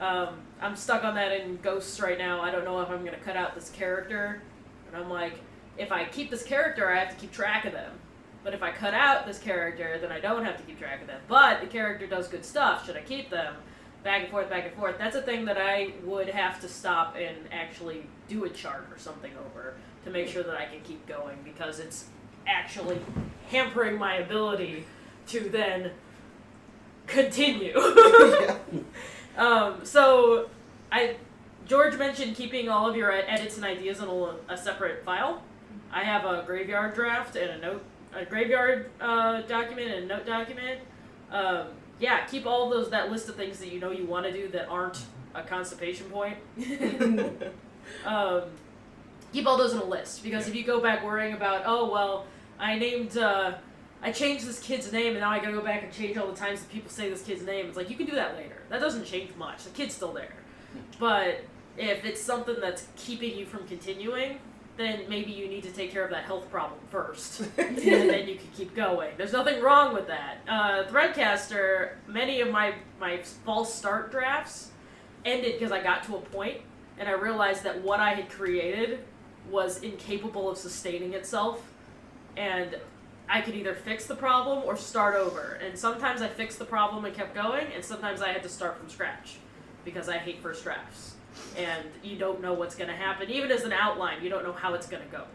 I'm stuck on that in Ghosts right now. I don't know if I'm gonna cut out this character, and I'm like, if I keep this character, I have to keep track of them. But if I cut out this character, then I don't have to keep track of them. But the character does good stuff. Should I keep them? Back and forth, back and forth. That's a thing that I would have to stop and actually do a chart or something over to make sure that I can keep going, because it's actually hampering my ability to then continue. So George mentioned keeping all of your edits and ideas in a separate file. I have a graveyard draft and a graveyard document and a note document. Yeah, keep all of that list of things that you know you want to do that aren't a constipation point. Keep all those in a list, because if you go back worrying about, oh well, I changed this kid's name and now I gotta go back and change all the times that people say this kid's name. It's like, you can do that later. That doesn't change much. The kid's still there. But if it's something that's keeping you from continuing, then maybe you need to take care of that health problem first, and then you can keep going. There's nothing wrong with that. Threadcaster, many of my false start drafts ended because I got to a point and I realized that what I had created was incapable of sustaining itself, and I could either fix the problem or start over. And sometimes I fixed the problem and kept going, and sometimes I had to start from scratch because I hate first drafts. And you don't know what's going to happen. Even as an outline, you don't know how it's going to go.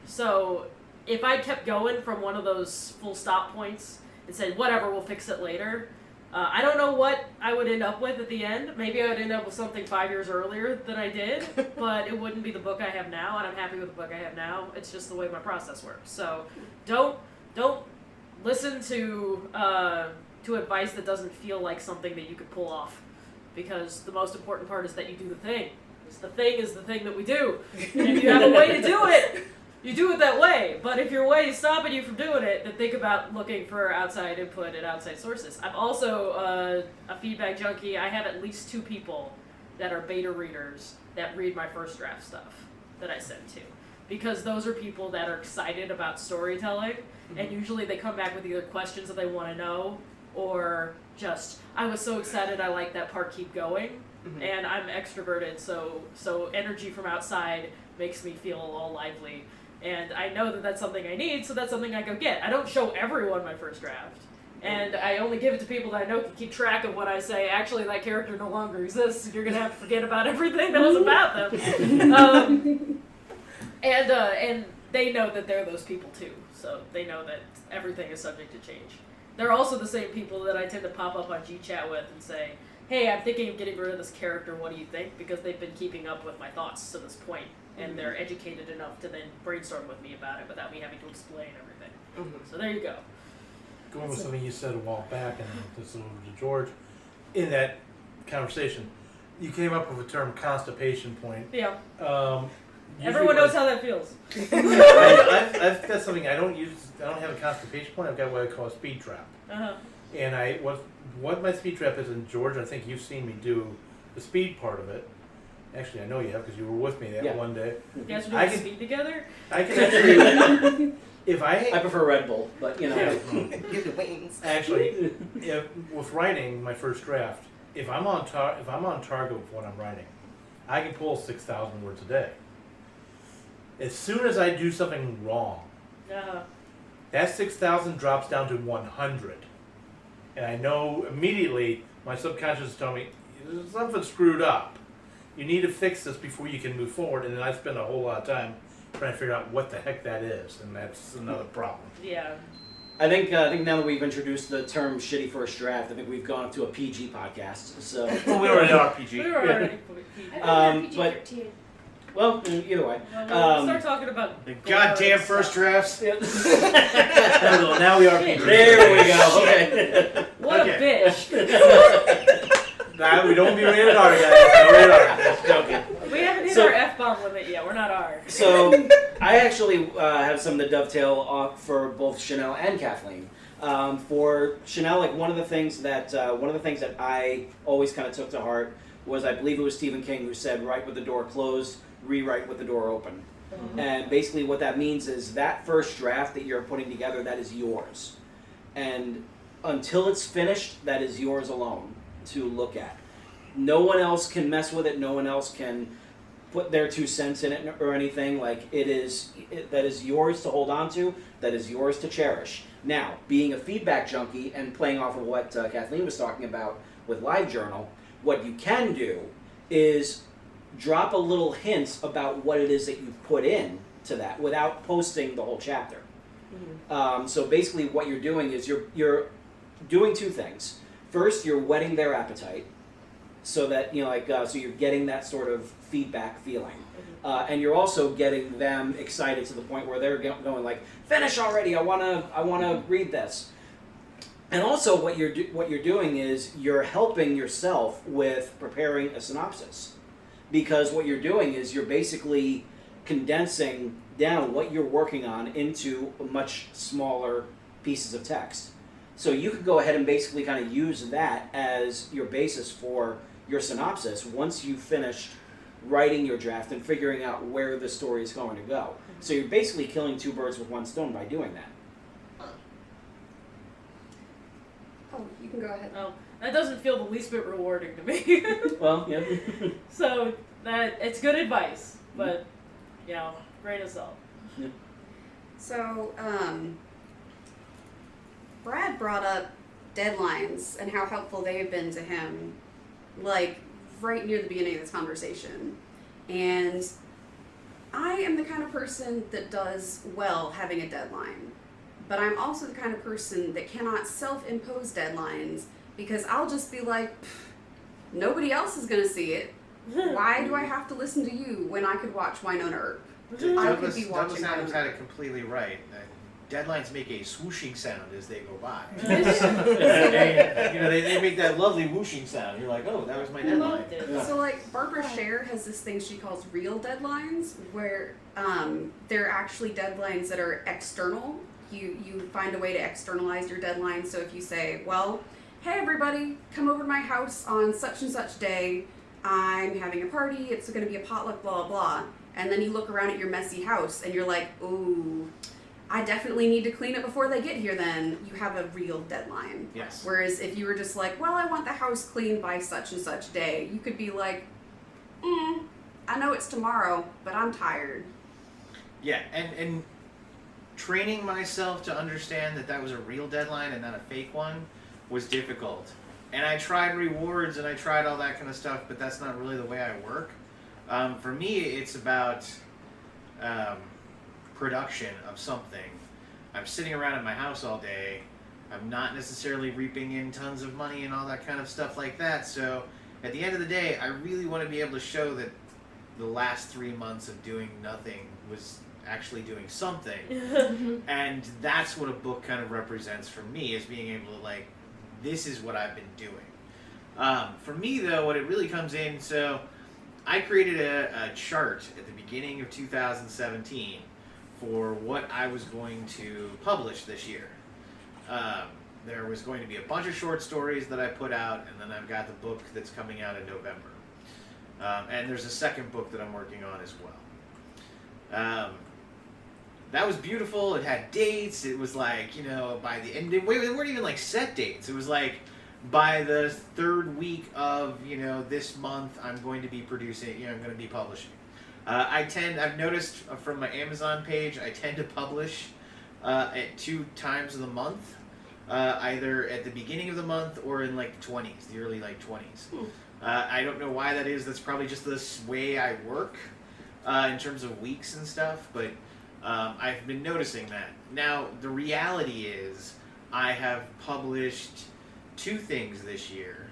So if I kept going from one of those full stop points and said, whatever, we'll fix it later, I don't know what I would end up with at the end. Maybe I would end up with something 5 years earlier than I did, but it wouldn't be the book I have now, and I'm happy with the book I have now. It's just the way my process works. So don't listen to advice that doesn't feel like something that you could pull off, because the most important part is that you do the thing. The thing is the thing that we do. And if you have a way to do it, you do it that way. But if your way is stopping you from doing it, then think about looking for outside input and outside sources. I'm also a feedback junkie. I have at least 2 people that are beta readers that read my first draft stuff that I send to. Because those are people that are excited about storytelling, and usually they come back with either questions that they want to know, or just, I was so excited, I like that part, keep going. And I'm extroverted, so energy from outside makes me feel all lively. And I know that that's something I need, so that's something I go get. I don't show everyone my first draft. And I only give it to people that I know can keep track of what I say. Actually, that character no longer exists, and you're going to have to forget about everything that was about them. And they know that they're those people too. So they know that everything is subject to change. They're also the same people that I tend to pop up on GChat with and say, hey, I'm thinking of getting rid of this character, what do you think? Because they've been keeping up with my thoughts to this point, and they're educated enough to then brainstorm with me about it without me having to explain everything. So there you go. Going with something you said a while back, and this is over to George, in that conversation, you came up with the term constipation point. Yeah. Usually Everyone knows how that feels. I've got something I don't use. I don't have a constipation point. I've got what I call a speed trap. And what my speed trap is, and George, I think you've seen me do the speed part of it. Actually, I know you have because you were with me that one day. You guys are doing speed together? I can actually, I prefer Red Bull, but you know. Give the wings. Actually, with writing my first draft, if I'm on target with what I'm writing, I can pull 6,000 words a day. As soon as I do something wrong, that 6,000 drops down to 100. And I know immediately my subconscious is telling me, something's screwed up. You need to fix this before you can move forward. And then I spend a whole lot of time trying to figure out what the heck that is. And that's another problem. Yeah. I think now that we've introduced the term "shitty first draft," I think we've gone up to a PG podcast. So well, we already are PG. We were already PG. But well, either way. We'll start talking about the goddamn first drafts. Now we are PG. There we go. Okay. What a bitch. Nah, we don't be rated R, guys. No rated R. Just joking. We haven't hit our F-bomb limit yet. We're not R. So I actually have something to dovetail off for both Chanel and Kathleen. For Chanel, like one of the things that I always kind of took to heart was, I believe it was Stephen King who said, "Write with the door closed, rewrite with the door open." And basically what that means is that first draft that you're putting together, that is yours. And until it's finished, that is yours alone to look at. No one else can mess with it. No one else can put their 2 cents in it or anything. Like that is yours to hold on to. That is yours to cherish. Now, being a feedback junkie and playing off of what Kathleen was talking about with LiveJournal, what you can do is drop a little hints about what it is that you've put in to that without posting the whole chapter. So basically what you're doing is you're doing 2 things. First, you're whetting their appetite so that, so you're getting that sort of feedback feeling. And you're also getting them excited to the point where they're going like, finish already, I wanna read this. And also what you're doing is you're helping yourself with preparing a synopsis. Because what you're doing is you're basically condensing down what you're working on into much smaller pieces of text. So you could go ahead and basically kind of use that as your basis for your synopsis once you've finished writing your draft and figuring out where the story is going to go. So you're basically killing 2 birds with 1 stone by doing that. Oh, you can go ahead. Oh, that doesn't feel the least bit rewarding to me. Well, yeah. So it's good advice, but grain of salt. Yeah. So, Brad brought up deadlines and how helpful they have been to him, like right near the beginning of this conversation. And I am the kind of person that does well having a deadline, but I'm also the kind of person that cannot self-impose deadlines because I'll just be like, nobody else is gonna see it. Why do I have to listen to you when I could watch Winona Earp? I could Douglas be watching Adams Winona had Earp. it completely right. Deadlines make a swooshing sound as they go by. They make that lovely whooshing sound. You're like, oh, that was my deadline. Loved it. Yeah. So like Barbara Scher has this thing she calls real deadlines, where they're actually deadlines that are external. You find a way to externalize your deadline. So if you say, well, hey everybody, come over to my house on such and such day. I'm having a party. It's going to be a potluck, blah blah blah. And then you look around at your messy house and you're like, ooh, I definitely need to clean it before they get here. Then you have a real deadline. Yes. Whereas if you were just like, well, I want the house cleaned by such and such day, you could be like, I know it's tomorrow, but I'm tired. Yeah, and training myself to understand that was a real deadline and not a fake one was difficult. And I tried rewards and I tried all that kind of stuff, but that's not really the way I work. For me, it's about production of something. I'm sitting around in my house all day. I'm not necessarily reaping in tons of money and all that kind of stuff like that. So at the end of the day, I really want to be able to show that the last 3 months of doing nothing was actually doing something. And that's what a book kind of represents for me, is being able to like, this is what I've been doing. For me though, what it really comes in, so I created a chart at the beginning of 2017 for what I was going to publish this year. There was going to be a bunch of short stories that I put out, and then I've got the book that's coming out in November. And there's a second book that I'm working on as well. That was beautiful. It had dates. It was like, by the end, they weren't even like set dates. It was like, by the third week of, this month, I'm going to be producing, I'm going to be publishing. I've noticed from my Amazon page, I tend to publish at 2 times of the month, either at the beginning of the month or in like the 20s, the early like 20s. I don't know why that is. That's probably just this way I work in terms of weeks and stuff, but I've been noticing that. Now, the reality is I have published 2 things this year,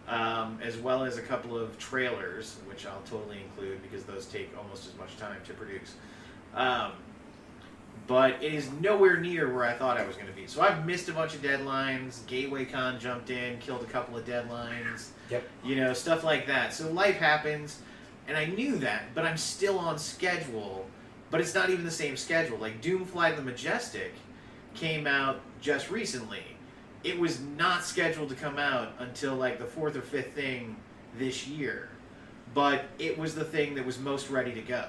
as well as a couple of trailers, which I'll totally include because those take almost as much time to produce. But it is nowhere near where I thought I was going to be. So I've missed a bunch of deadlines. Gateway Con jumped in, killed a couple of deadlines. Yep. Stuff like that. So life happens, and I knew that, but I'm still on schedule. But it's not even the same schedule. Like Doomfly the Majestic came out just recently. It was not scheduled to come out until like the 4th or 5th thing this year. But it was the thing that was most ready to go.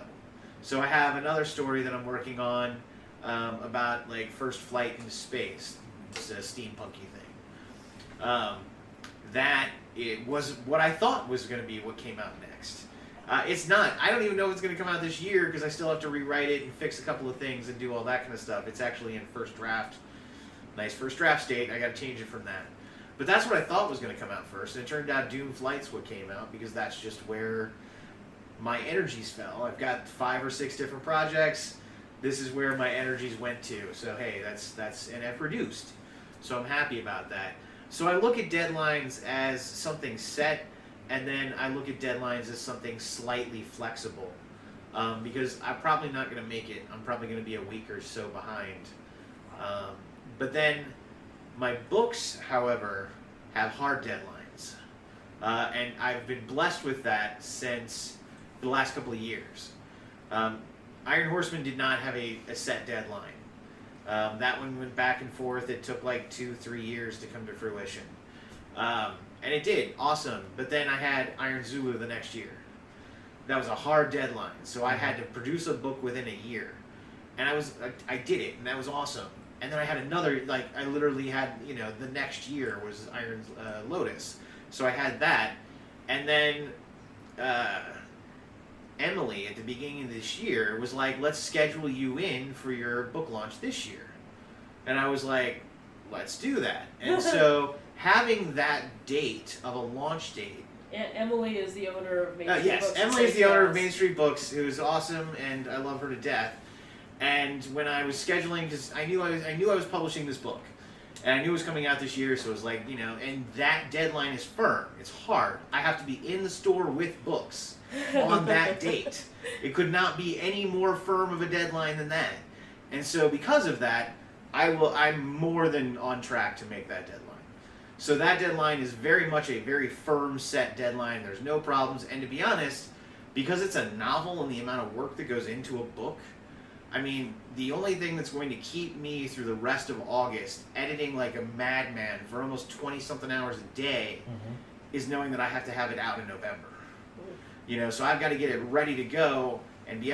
So I have another story that I'm working on about like first flight into space. It's a steampunky thing. That it was what I thought was going to be what came out next. It's not. I don't even know if it's going to come out this year because I still have to rewrite it and fix a couple of things and do all that kind of stuff. It's actually in first draft. Nice first draft state. I got to change it from that. But that's what I thought was going to come out first. And it turned out Doom Flight's what came out because that's just where my energies fell. I've got 5 or 6 different projects. This is where my energies went to. So hey, that's and I've produced. So I'm happy about that. So I look at deadlines as something set, and then I look at deadlines as something slightly flexible. Because I'm probably not going to make it. I'm probably going to be a week or so behind. But then my books, however, have hard deadlines. And I've been blessed with that since the last couple of years. Iron Horseman did not have a set deadline. That one went back and forth. It took like 2-3 years to come to fruition. And it did. Awesome. But then I had Iron Zulu the next year. That was a hard deadline. So I had to produce a book within a year. And I did it, and that was awesome. And then I had another, I literally had, the next year was Iron Lotus. So I had that. And then Emily, at the beginning of this year, was like, let's schedule you in for your book launch this year. And I was like, let's do that. And so having that date of a launch date. And Emily is the owner of Main Street Yes, Books. Emily is the owner of Main Street Books, who's awesome, and I love her to death. And when I was scheduling, because I knew I was publishing this book, And I knew it was coming out this year, so it was like, and that deadline is firm. It's hard. I have to be in the store with books on that date. It could not be any more firm of a deadline than that. And so because of that, I'm more than on track to make that deadline. So that deadline is very much a very firm set deadline. There's no problems. And to be honest, because it's a novel and the amount of work that goes into a book, I mean, the only thing that's going to keep me through the rest of August editing like a madman for almost 20-something hours a day is knowing that I have to have it out in November. So I've got to get it ready to go and be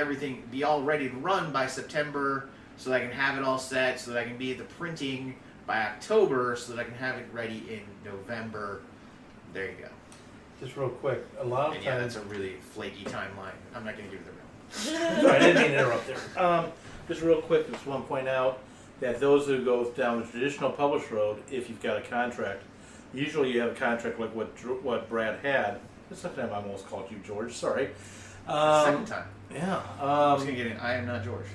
all ready to run by September so that I can have it all set, so that I can be at the printing by October, so that I can have it ready in November. There you go. Just real quick, a lot of And times... that's a really flaky timeline. I'm not going to give you the real. Sorry, I didn't mean to interrupt there. Just real quick, just want to point out that those who go down the traditional publish road, if you've got a contract, usually you have a contract like what Brad had. The second time I almost called you George, sorry. Second time. Yeah. I'm just going to get an I am not George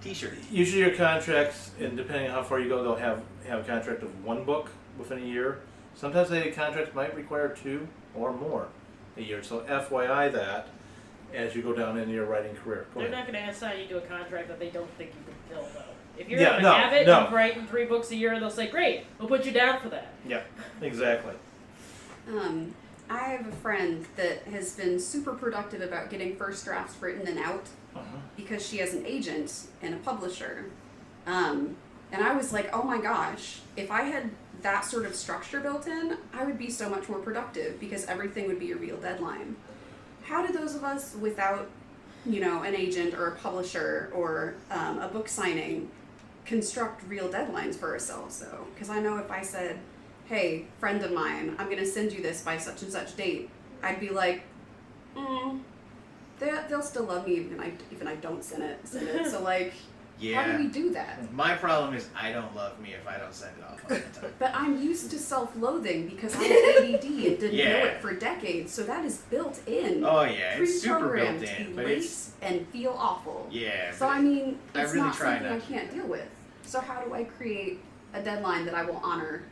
t-shirt. Usually your contracts, and depending on how far you go, they'll have a contract of one book within a year. Sometimes the contracts might require 2 or more a year. So FYI that as you go down in your writing career. They're not going to assign you to a contract that they don't think you can fill, though. If you're Yeah, in no, a habit no. of writing 3 books a year, they'll say, great, we'll put you down for that. Yeah, exactly. I have a friend that has been super productive about getting first drafts written and out because she has an agent and a publisher. And I was like, oh my gosh, if I had that sort of structure built in, I would be so much more productive because everything would be a real deadline. How do those of us without, an agent or a publisher or a book signing construct real deadlines for ourselves, though? Because I know if I said, hey, friend of mine, I'm going to send you this by such and such date, I'd be like, they'll still love me even I don't send it. So, like, Yeah. how do we do that? My problem is I don't love me if I don't send it off on time. But I'm used to self-loathing because I have ADD and didn't Yeah. know it for decades, so that is built in. Oh yeah, it's super built Pre-programmed to in, be but late it's and feel awful. yeah. So but I mean, I it's really not try something I not to. can't deal with. So how do I create a deadline that I will honor?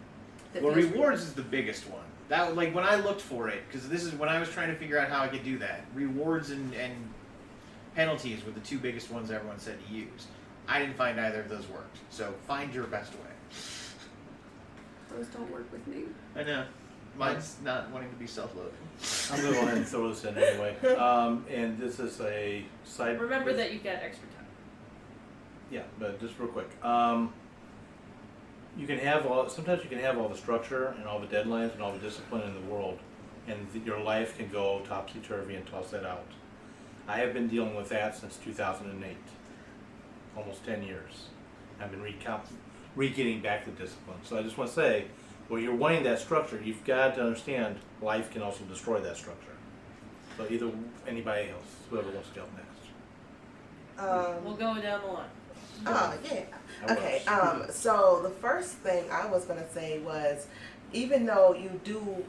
That Well, feels rewards is the biggest one. That like when I looked for it, because this is when I was trying to figure out how I could do that. Rewards and penalties were the 2 biggest ones everyone said to use. I didn't find either of those worked. So find your best way. Those don't work with me. I know. Mine's not wanting to be self-loathing. I'm going to go ahead and throw this in anyway. And this is a side... Remember that you've got extra time. Yeah, but just real quick. You can have sometimes you can have all the structure and all the deadlines and all the discipline in the world, and your life can go topsy-turvy and toss that out. I have been dealing with that since 2008, almost 10 years. I've been re-getting back the discipline. So I just want to say, when you're wanting that structure, you've got to understand life can also destroy that structure. So either anybody else, whoever wants to go next. We'll go down the line. Oh, yeah. I Okay, was. so the first thing I was going to say was, even though you do,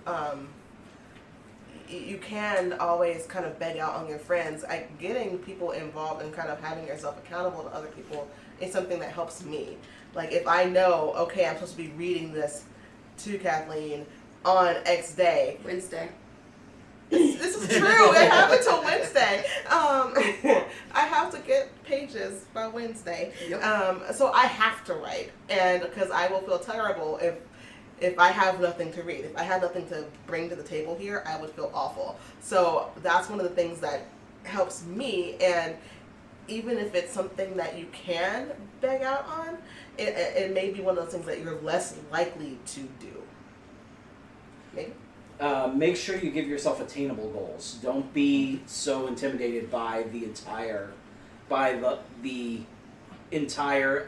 you can always kind of beg out on your friends, getting people involved and kind of having yourself accountable to other people is something that helps me. Like, if I know, okay, I'm supposed to be reading this to Kathleen on X day. Wednesday. This is true. It happened till Wednesday. I have to get pages by Wednesday. Yep. So I have to write, and because I will feel terrible if I have nothing to read. If I had nothing to bring to the table here, I would feel awful. So that's one of the things that helps me. And even if it's something that you can beg out on, it may be one of those things that you're less likely to do. Maybe. Make sure you give yourself attainable goals. Don't be so intimidated by the entire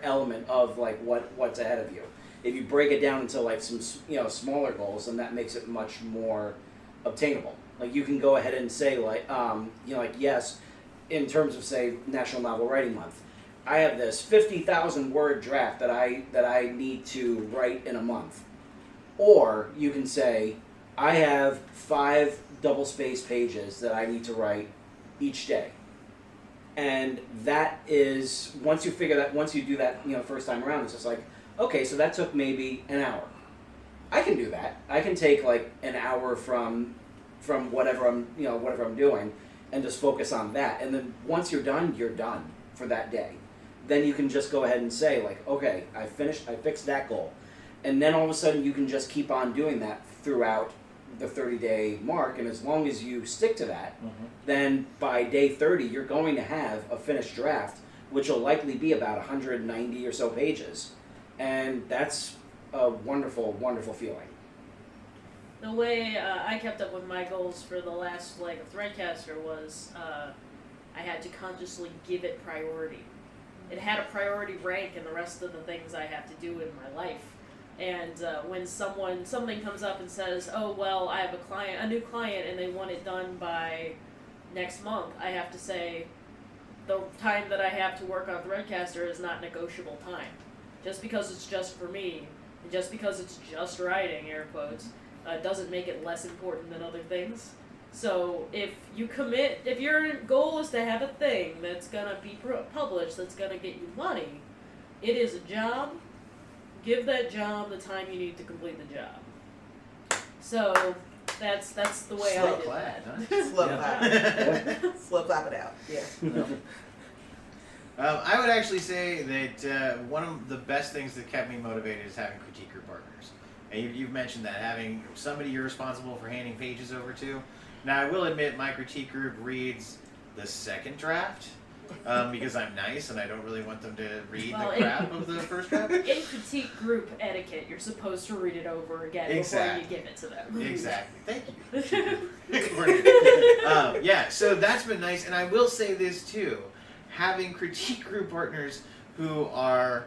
element of like what's ahead of you. If you break it down into like some smaller goals, then that makes it much more obtainable. Like you can go ahead and say like yes, in terms of say National Novel Writing Month, I have this 50,000 word draft that I need to write in a month, or you can say, I have 5 double-spaced pages that I need to write each day. And that is, once you do that, first time around, it's just like, Okay, so that took maybe an hour. I can do that. I can take like an hour from whatever I'm doing, and just focus on that. And then once you're done for that day. Then you can just go ahead and say like, okay, I fixed that goal. And then all of a sudden you can just keep on doing that throughout the 30-day mark. And as long as you stick to that, then by day 30 you're going to have a finished draft, which will likely be about 190 or so pages. And that's a wonderful, wonderful feeling. The way I kept up with my goals for the last leg of Threadcaster was I had to consciously give it priority. It had a priority rank in the rest of the things I have to do in my life. And when something comes up and says, oh, well, I have a new client, and they want it done by next month, I have to say the time that I have to work on Threadcaster is not negotiable time. Just because it's just for me, and just because it's just writing, air quotes, doesn't make it less important than other things. So if your goal is to have a thing that's going to be published, that's going to get you money, it is a job. Give that job the time you need to complete the job. So that's the way I did that. Huh? Slow clap. Slow clap it out. Yeah. I would actually say that one of the best things that kept me motivated is having critique group partners. And you've mentioned that, having somebody you're responsible for handing pages over to. Now, I will admit my critique group reads the second draft because I'm nice and I don't really want them to read the crap of the first draft. In critique group etiquette, you're supposed to read it over again before you give it to them. Exactly. Thank you. Yeah, so that's been nice. And I will say this too. Having critique group partners who are,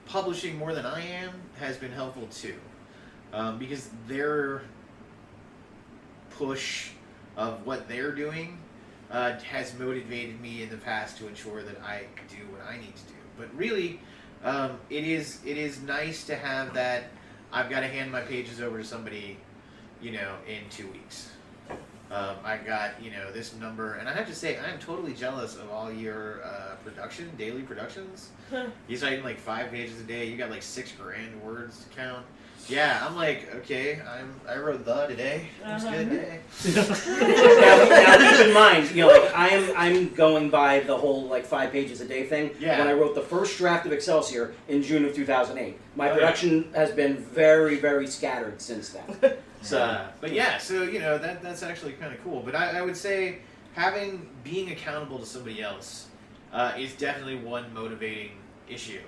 publishing more than I am has been helpful too. Because their push of what they're doing has motivated me in the past to ensure that I do what I need to do. But really, it is nice to have that. I've got to hand my pages over to somebody, in 2 weeks. I got this number, and I have to say I am totally jealous of all your daily productions. He's writing like 5 pages a day. You got like 6 grand words to count. Yeah, I'm like, okay, I wrote today. It was a good day. now keep in mind, I'm going by the whole 5 pages a day thing. Yeah. When I wrote the first draft of Excelsior in June of 2008, my production has been very, very scattered since then. So, that's actually kind of cool. But I would say being accountable to somebody else is definitely one motivating issue.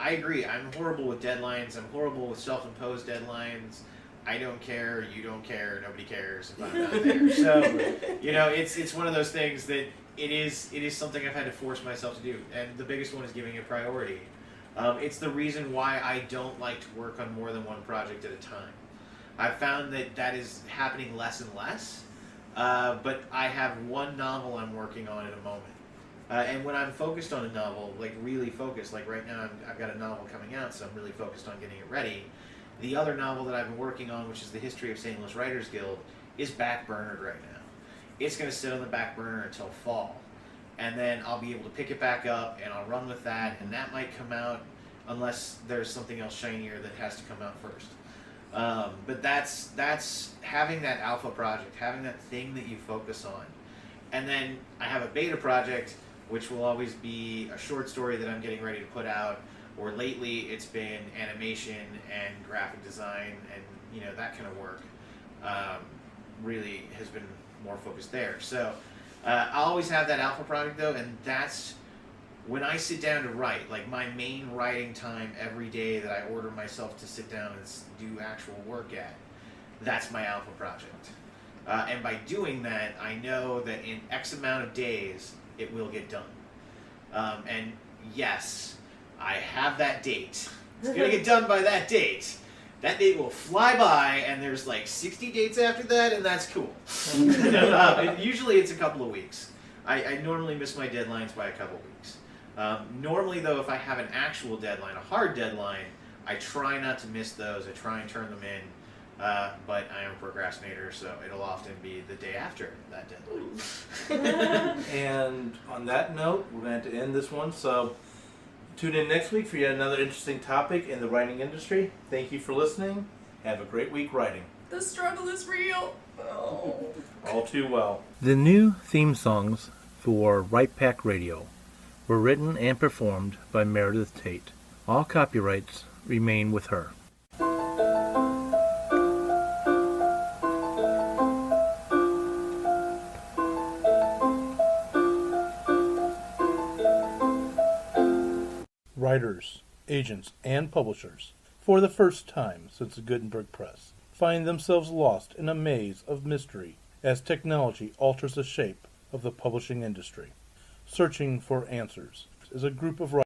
I agree. I'm horrible with deadlines. I'm horrible with self-imposed deadlines. I don't care. You don't care. Nobody cares if I'm not there. So, it's one of those things that it is something I've had to force myself to do. And the biggest one is giving it priority. It's the reason why I don't like to work on more than one project at a time. I've found that is happening less and less. But I have one novel I'm working on at a moment. And when I'm focused on a novel, really focused, right now I've got a novel coming out, so I'm really focused on getting it ready. The other novel that I've been working on, which is the History of St. Louis Writers Guild, is backburnered right now. It's going to sit on the back burner until fall. And then I'll be able to pick it back up, and I'll run with that, and that might come out unless there's something else shinier that has to come out first. But that's having that alpha project, having that thing that you focus on. And then I have a beta project, which will always be a short story that I'm getting ready to put out, or lately it's been animation and graphic design and that kind of work. Really has been more focused there. So I always have that alpha project though, and that's when I sit down to write, my main writing time every day that I order myself to sit down and do actual work at, that's my alpha project. And by doing that, I know that in X amount of days, it will get done. And yes, I have that date. It's going to get done by that date. That date will fly by, and there's 60 dates after that, and that's cool. Usually it's a couple of weeks. I normally miss my deadlines by a couple of weeks. Normally, though, if I have an actual deadline, a hard deadline, I try not to miss those. I try and turn them in. But I am a procrastinator, so it'll often be the day after that deadline. And on that note, we're going to have to end this one. So Tune in next week for yet another interesting topic in the writing industry. Thank you for listening. Have a great week writing. The struggle is real. Oh. All too well. The new theme songs for Right Pack Radio were written and performed by Meredith Tate. All copyrights remain with her. Writers, agents, and publishers, for the first time since the Gutenberg Press, find themselves lost in a maze of mystery as technology alters the shape of the publishing industry. Searching for Answers is a group of writers